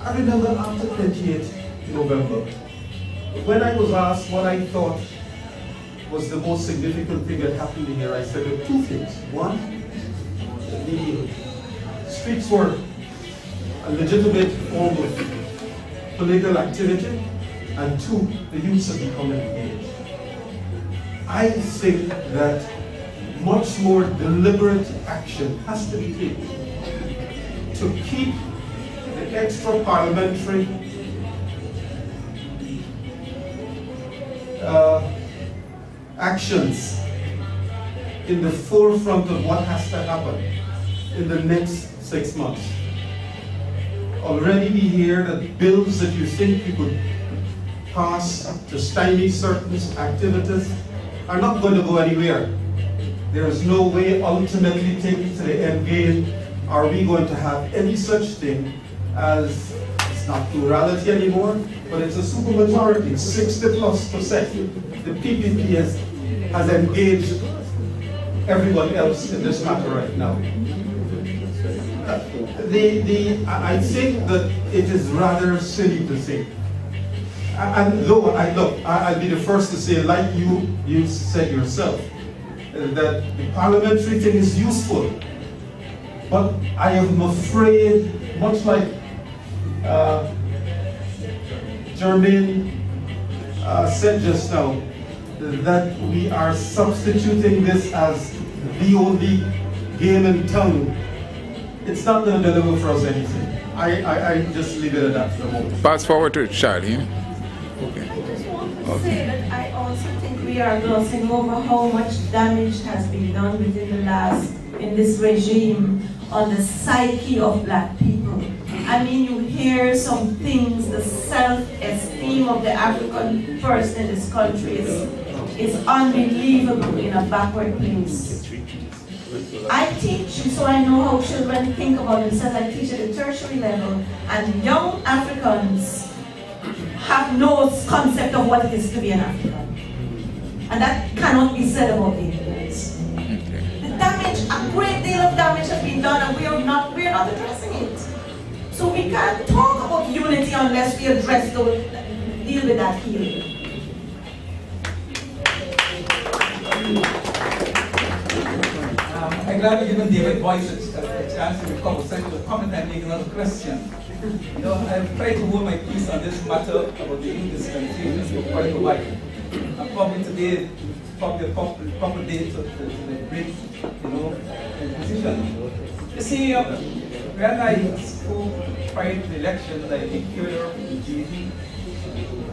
I remember after 28 November, when I was asked what I thought was the most significant thing that happened here, I said there were two things. One, the streets were a legitimate form of political activity, and two, the youths have become engaged. I think that much more deliberate action has to be taken to keep the extra parliamentary actions in the forefront of what has to happen in the next 6 months. Already we hear that bills that you think you could pass to stymie certain activities are not going to go anywhere. There is no way ultimately taken to the end game are we going to have any such thing as, it's not plurality anymore, but it's a supermajority, 60+%. The PPP has engaged everyone else in this matter right now. I think that it is rather silly to say, and though I'll be the first to say, like you said yourself, that the parliamentary thing is useful, but I am afraid, much like Jermaine said just now, that we are substituting this as the only game in town. It's not going to deliver for us anything. I just leave it at that for the moment. Pass forward to Charlie. Okay. I just want to say that I also think we are glossing over how much damage has been done in this regime on the psyche of black people. I mean, you hear some things, the self-esteem of the African person in this country is unbelievable in a backward place. I teach, so I know how children think about themselves. I teach at the tertiary level, and young Africans have no concept of what it is to be an African. And that cannot be said about the Indians. The damage, a great deal of damage has been done, and we are not addressing it. So we can't talk about unity unless we deal with that healing. I'm glad we've given David voice a chance to recover such a comment and make another question. You know, I've tried to hold my peace on this matter about the new dispensation for quite a while. And probably today, probably a proper day to break, you know, in position. You see, when I spoke prior to the elections, I did hear the TV,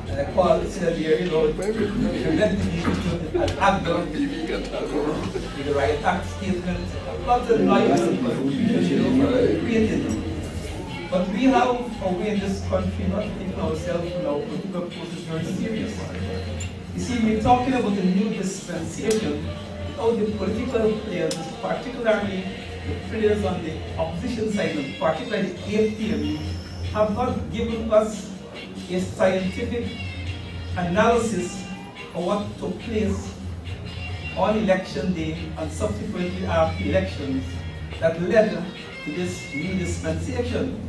and I called and said, you know, let the people act done with the right tax statement, not the noise and confusion, you know, created. But we have a way in this country not taking ourselves in our political process very serious. You see, we're talking about the new dispensation, how the political players, particularly the players on the opposition side, and particularly the APM, have not given us a scientific analysis of what took place on election day and subsequently after elections that led to this new dispensation.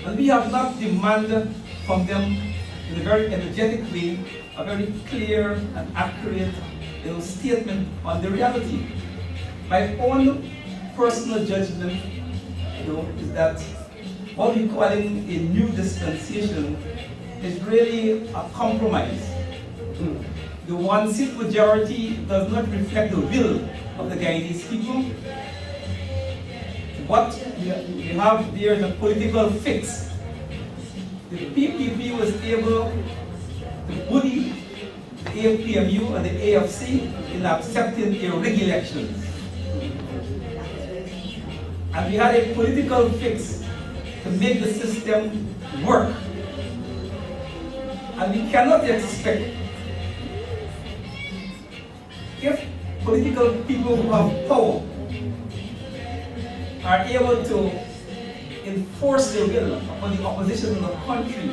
And we have not demanded from them in a very energetic way a very clear and accurate, you know, statement on the reality. My own personal judgment, you know, is that what we're calling a new dispensation is really a compromise. The one-seat majority does not reflect the will of the Guyanese people. what we have there is a political fix. The PPP was able to bully the AFPMU and the AFC in accepting a rig elections. And we had a political fix to make the system work. And we cannot expect, if political people who have power are able to enforce their will upon the opposition in the country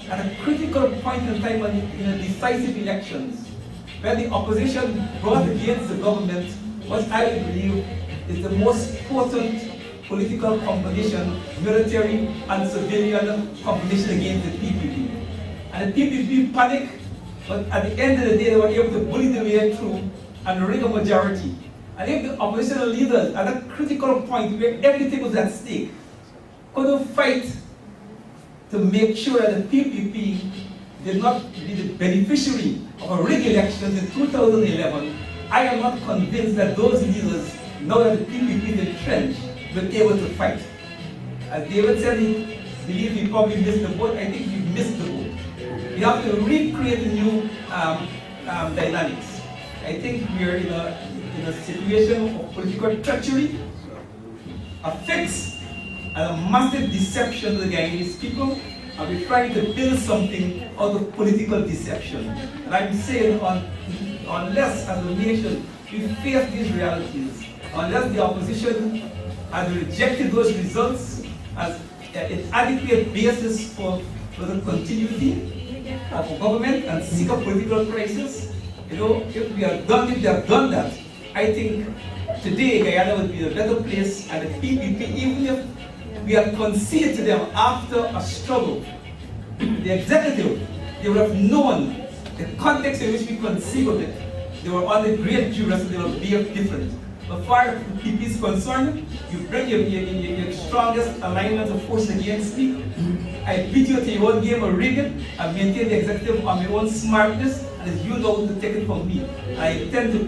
at a critical point in time in the decisive elections, when the opposition brought against the government what I believe is the most potent political combination, military and civilian combination against the PPP. And the PPP panicked, but at the end of the day they were able to bully their way through and rig a majority. And if the oppositional leaders at that critical point where everything was at stake couldn't fight to make sure that the PPP did not be the beneficiary of a rigged election in 2011, I am not convinced that those leaders, now that the PPP is entrenched, will be able to fight. As David said, he believes we probably missed the boat. I think we missed the boat. We have to recreate a new dynamics. I think we are in a situation of political treachery, a fix, and a massive deception to the Guyanese people, and we're trying to build something out of political deception. And I'm saying, unless as a nation we face these realities, unless the opposition has rejected those results as an adequate basis for the continuity of government and seek a political crisis, if they have done that, I think today Guyana would be a better place, and the PPP, even if we had conceded to them after a struggle, the executive, they would have known the context in which we conceived of it. They were under great duress, and they will be different. As far as the PPP is concerned, you bring your strongest alignment of force against me. I beat you to your own game of rigging and maintain the executive on my own smartness, and it's you know to take it from me. I intend to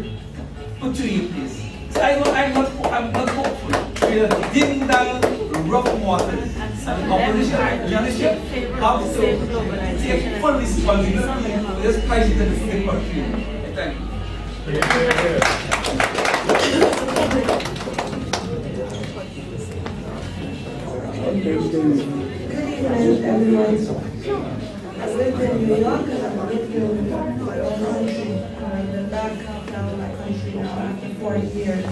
put you in place. So I'm not hopeful. We are digging down rough waters, and opposition leadership have to take full responsibility for this crisis that is in the country. Thank you. Good evening, everyone. I've lived in New York and I've lived in my own country. I've been back now in my country now after 40 years.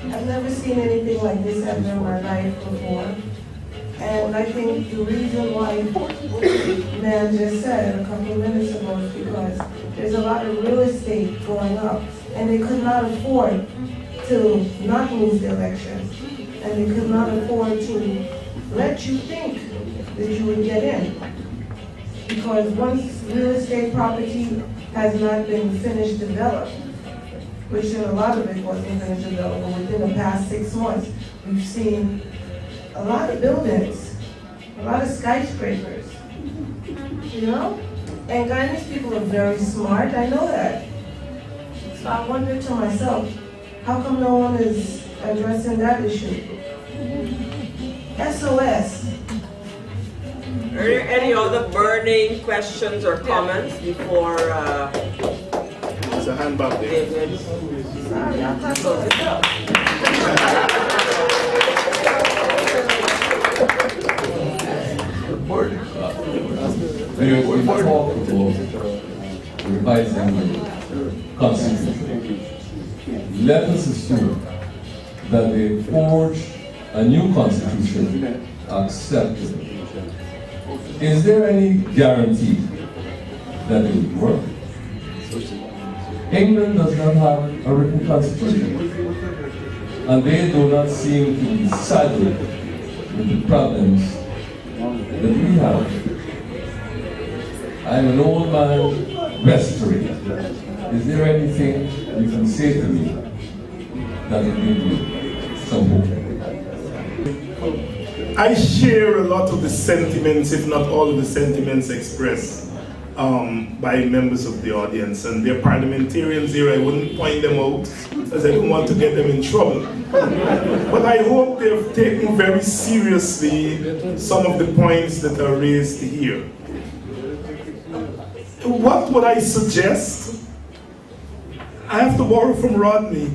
I've never seen anything like this ever in my life before. And I think the reason why man just said a couple of minutes ago is because there's a lot of real estate going up, and they could not afford to not lose the elections, and they could not afford to let you think that you would get in. Because once real estate property has not been finished developed, which a lot of it wasn't finished developed, but within the past 6 months, we've seen a lot of buildings, a lot of skyscrapers, And Guyanese people are very smart, I know that. So I wonder to myself, how come no one is addressing that issue? SOS. Are there any other burning questions or comments before There's a hand back there. David? Sorry, I'll pass over. We talk about revising the Constitution. Let us assume that they forge a new Constitution accepted. Is there any guarantee that it will work? England does not have a written Constitution, and they do not seem to be saddled with the problems that we have. I'm an old man restoring. Is there anything you can say to me that will give you some hope? I share a lot of the sentiments, if not all of the sentiments expressed by members of the audience, and they're parliamentarians here. I wouldn't point them out as I don't want to get them in trouble. But I hope they've taken very seriously some of the points that are raised here. What would I suggest? I have to borrow from Rodney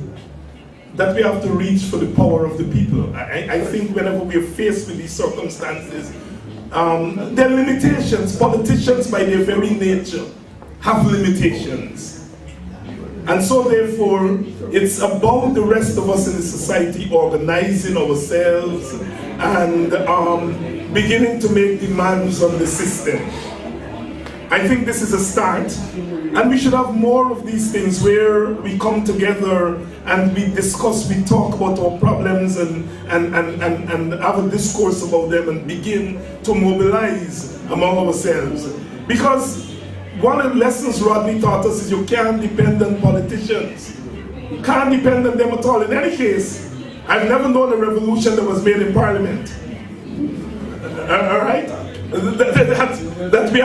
that we have to reach for the power of the people. I think whenever we are faced with these circumstances, there are limitations. Politicians, by their very nature, have limitations. And so therefore, it's about the rest of us in the society organizing ourselves and beginning to make demands on the system. I think this is a start, and we should have more of these things where we come together and we discuss, we talk about our problems and have a discourse about them and begin to mobilize among ourselves. Because one of the lessons Rodney taught us is you can't depend on politicians. You can't depend on them at all. In any case, I've never known a revolution that was made in Parliament. All right? That we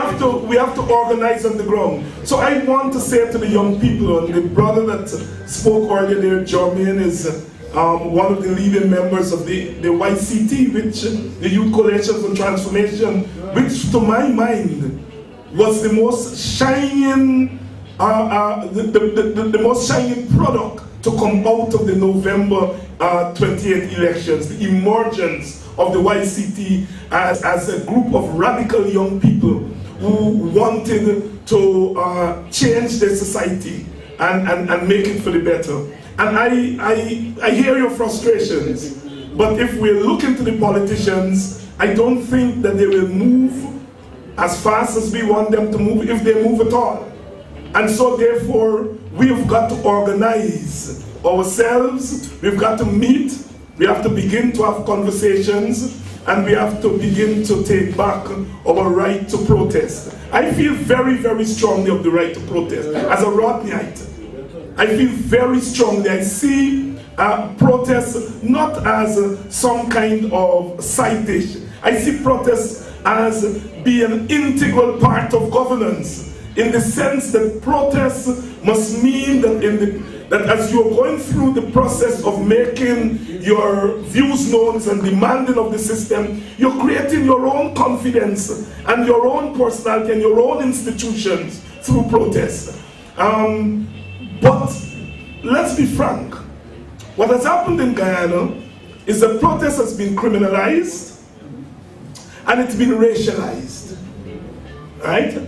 have to organize on the ground. So I want to say to the young people, and the brother that spoke earlier there, Jermaine, is one of the leading members of the YCT, which the Youth Coalition for Transformation, which to my mind was the most shining, the most shining product to come out of the November 28th elections, the emergence of the YCT as a group of radical young people who wanted to change their society and make it for the better. And I hear your frustrations, but if we're looking to the politicians, I don't think that they will move as fast as we want them to move, if they move at all. And so therefore, we've got to organize ourselves, we've got to meet, we have to begin to have conversations, and we have to begin to take back our right to protest. I feel very, very strongly of the right to protest. As a Rodneyite, I feel very strongly. I see protests not as some kind of side dish. I see protests as being an integral part of governance, in the sense that protests must mean that as you're going through the process of making your views known and demanding of the system, you're creating your own confidence and your own personality and your own institutions through protest. But let's be frank. What has happened in Guyana is that protest has been criminalized and it's been racialized. Right?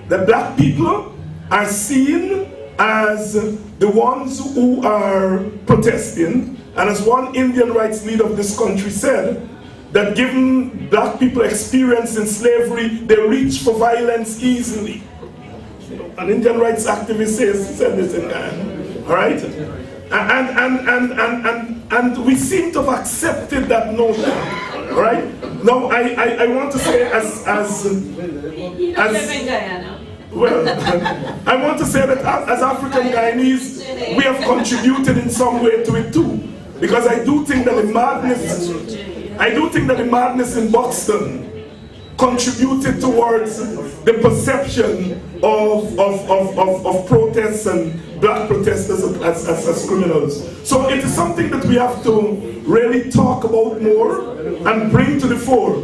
The black people are seen as the ones who are protesting, and as one Indian rights leader of this country said, that given black people experience in slavery, they reach for violence easily. An Indian rights activist said this in Guyana, all right? And we seem to have accepted that notion, all right? Now, I want to say well, I want to say that as African Guyanese, we have contributed in some way to it too. Because I do think that the madness in Boston contributed towards the perception of protests and black protesters as criminals. So it is something that we have to really talk about more and bring to the fore.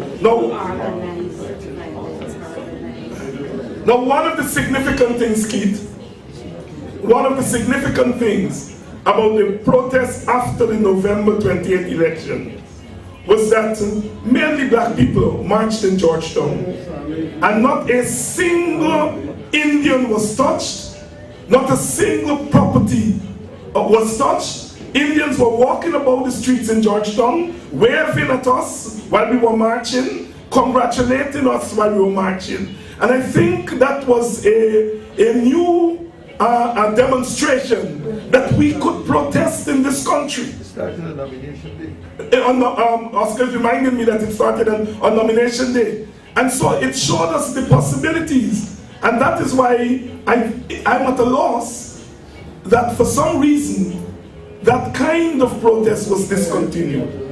Now, one of the significant things, Keith, one of the significant things about the protests after the November 28th election was that mainly black people marched in Georgetown, and not a single Indian was touched, not a single property was touched. Indians were walking about the streets in Georgetown, waving at us while we were marching, congratulating us while we were marching. And I think that was a new demonstration that we could protest in this country. It started on nomination day. Oscar reminded me that it started on nomination day. And so it showed us the possibilities. And that is why I'm at a loss that for some reason that kind of protest was discontinued.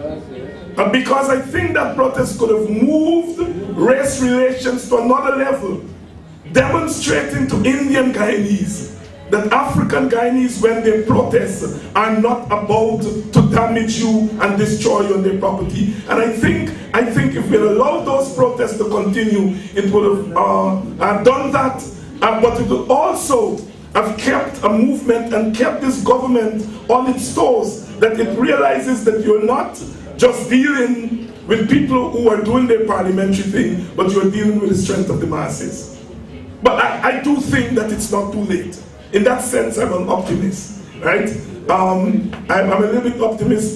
Because I think that protest could have moved race relations to another level demonstrating to Indian Guyanese that African Guyanese, when they protest, are not about to damage you and destroy you and their property. And I think if we allow those protests to continue, it would have done that, but it would also have kept a movement and kept this government on its toes, that it realizes that you're not just dealing with people who are doing their parliamentary thing, but you're dealing with the strength of the masses. But I do think that it's not too late. In that sense, I'm an optimist, right? I'm a little bit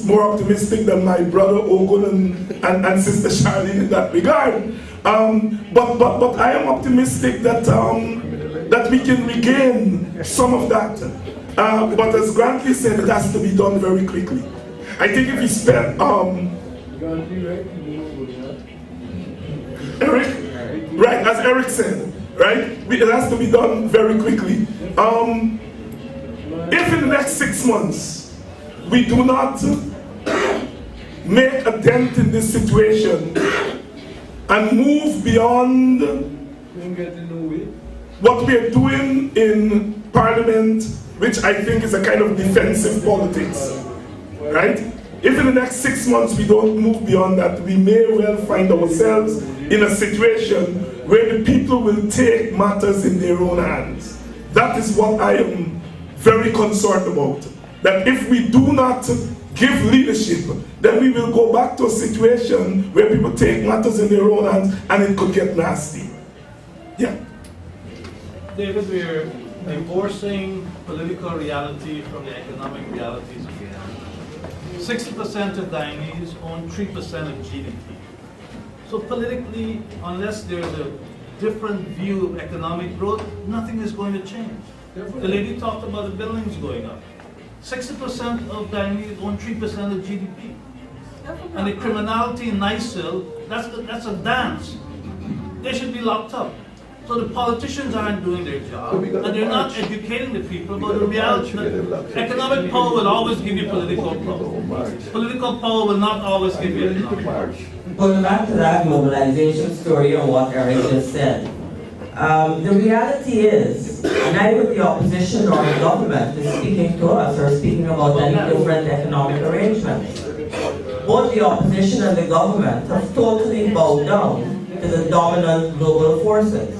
more optimistic than my brother Ogun and Sister Charlene in that regard. But I am optimistic that that we can regain some of that. But as Grantley said, it has to be done very quickly. I think if we spend Eric, right, as Eric said, right, it has to be done very quickly. If in the next 6 months we do not make a dent in this situation and move beyond what we are doing in Parliament, which I think is a kind of defensive politics, right? If in the next 6 months we don't move beyond that, we may well find ourselves in a situation where the people will take matters in their own hands. That is what I am very concerned about. That if we do not give leadership, then we will go back to a situation where people take matters in their own hands and it could get nasty. Yeah. David, we're divorcing political reality from the economic realities of Guyana. 60% of Guyanese own 3% of GDP. So politically, unless there's a different view of economic growth, nothing is going to change. The lady talked about the buildings going up. 60% of Guyanese own 3% of GDP. And the criminality in NICIL, that's a dance. They should be locked up. So the politicians aren't doing their job, and they're not educating the people about the reality. Economic power will always give you political power. Political power will not always give you economic power. Going back to that mobilization story and what Eric just said, the reality is, neither the opposition nor the government is speaking to us or speaking about any different economic arrangements. Both the opposition and the government have totally bowed down to the dominant global forces.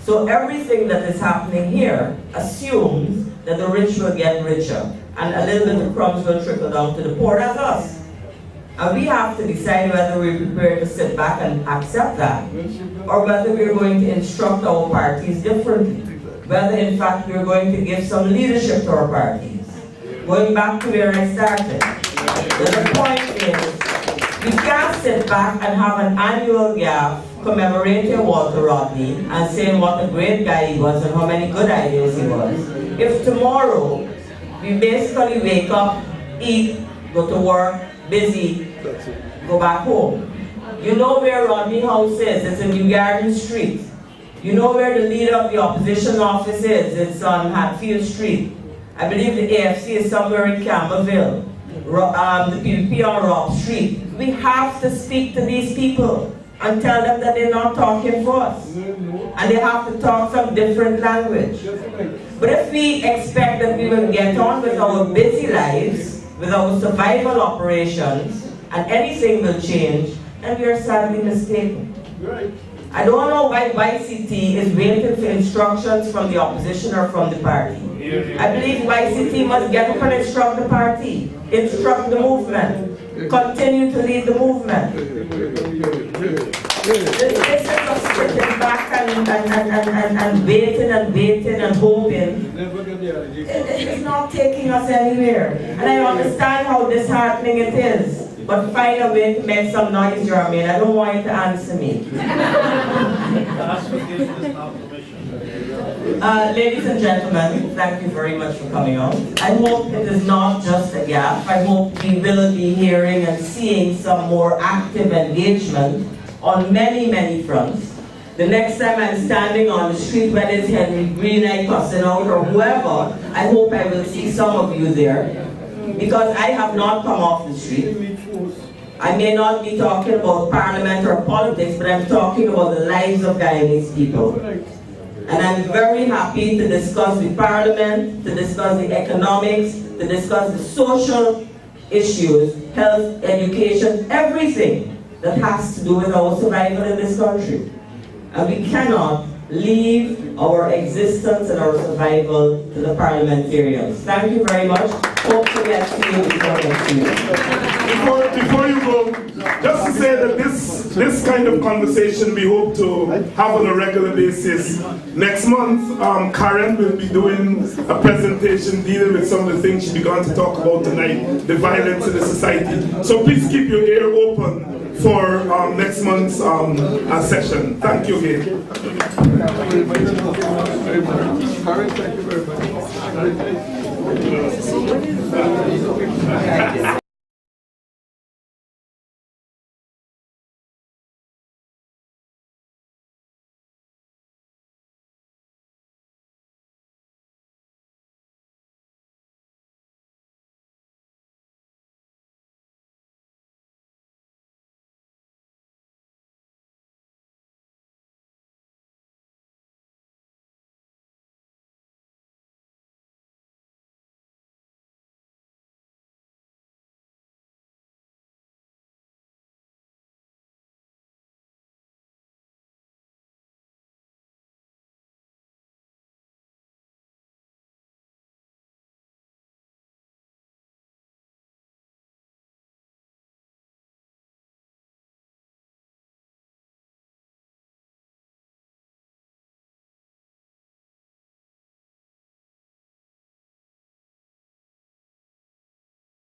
So everything that is happening here assumes that the rich will get richer and a little bit of crumbs will trickle down to the poor, as us. And we have to decide whether we're prepared to sit back and accept that, or whether we're going to instruct our parties differently, whether in fact we're going to give some leadership to our parties. Going back to where I started, the point is, we can't sit back and have an annual gaffe commemorating Walter Rodney and saying what a great guy he was and how many good ideas he was. If tomorrow we basically wake up, eat, go to work, busy, go back home. You know where Rodney House is, it's in New Garden Street. You know where the leader of the opposition office is, it's on Hatfield Street. I believe the AFC is somewhere in Campbellville. The PPP on Rob Street. We have to speak to these people and tell them that they're not talking for us. And they have to talk some different language. But if we expect that we will get on with our busy lives, with our survival operations, and anything will change, then we are sadly mistaken. I don't know why YCT is waiting for instructions from the opposition or from the party. I believe YCT must get up and instruct the party, instruct the movement, continue to lead the movement. This business of sitting back and waiting and hoping, it's not taking us anywhere. And I understand how disheartening it is. But find a way to make some noise, Jermaine. I don't want you to answer me. Ladies and gentlemen, thank you very much for coming out. I hope it is not just a gap. I hope we will be hearing and seeing some more active engagement on many, many fronts. The next time I'm standing on the street, whether it's Henry Greenite, cussing out, or whoever, I hope I will see some of you there. Because I have not come off the street. I may not be talking about parliament or politics, but I'm talking about the lives of Guyanese people. And I'm very happy to discuss the Parliament, to discuss the economics, to discuss the social issues, health, education, everything that has to do with our survival in this country. And we cannot leave our existence and our survival to the parliamentarians. Thank you very much. Hope to get to you before next year. Before you go, just to say that this kind of conversation we hope to have on a regular basis. Next month, Karen will be doing a presentation dealing with some of the things she began to talk about tonight, the violence in the society. So please keep your ear open for next month's session. Thank you again. Thank you very much.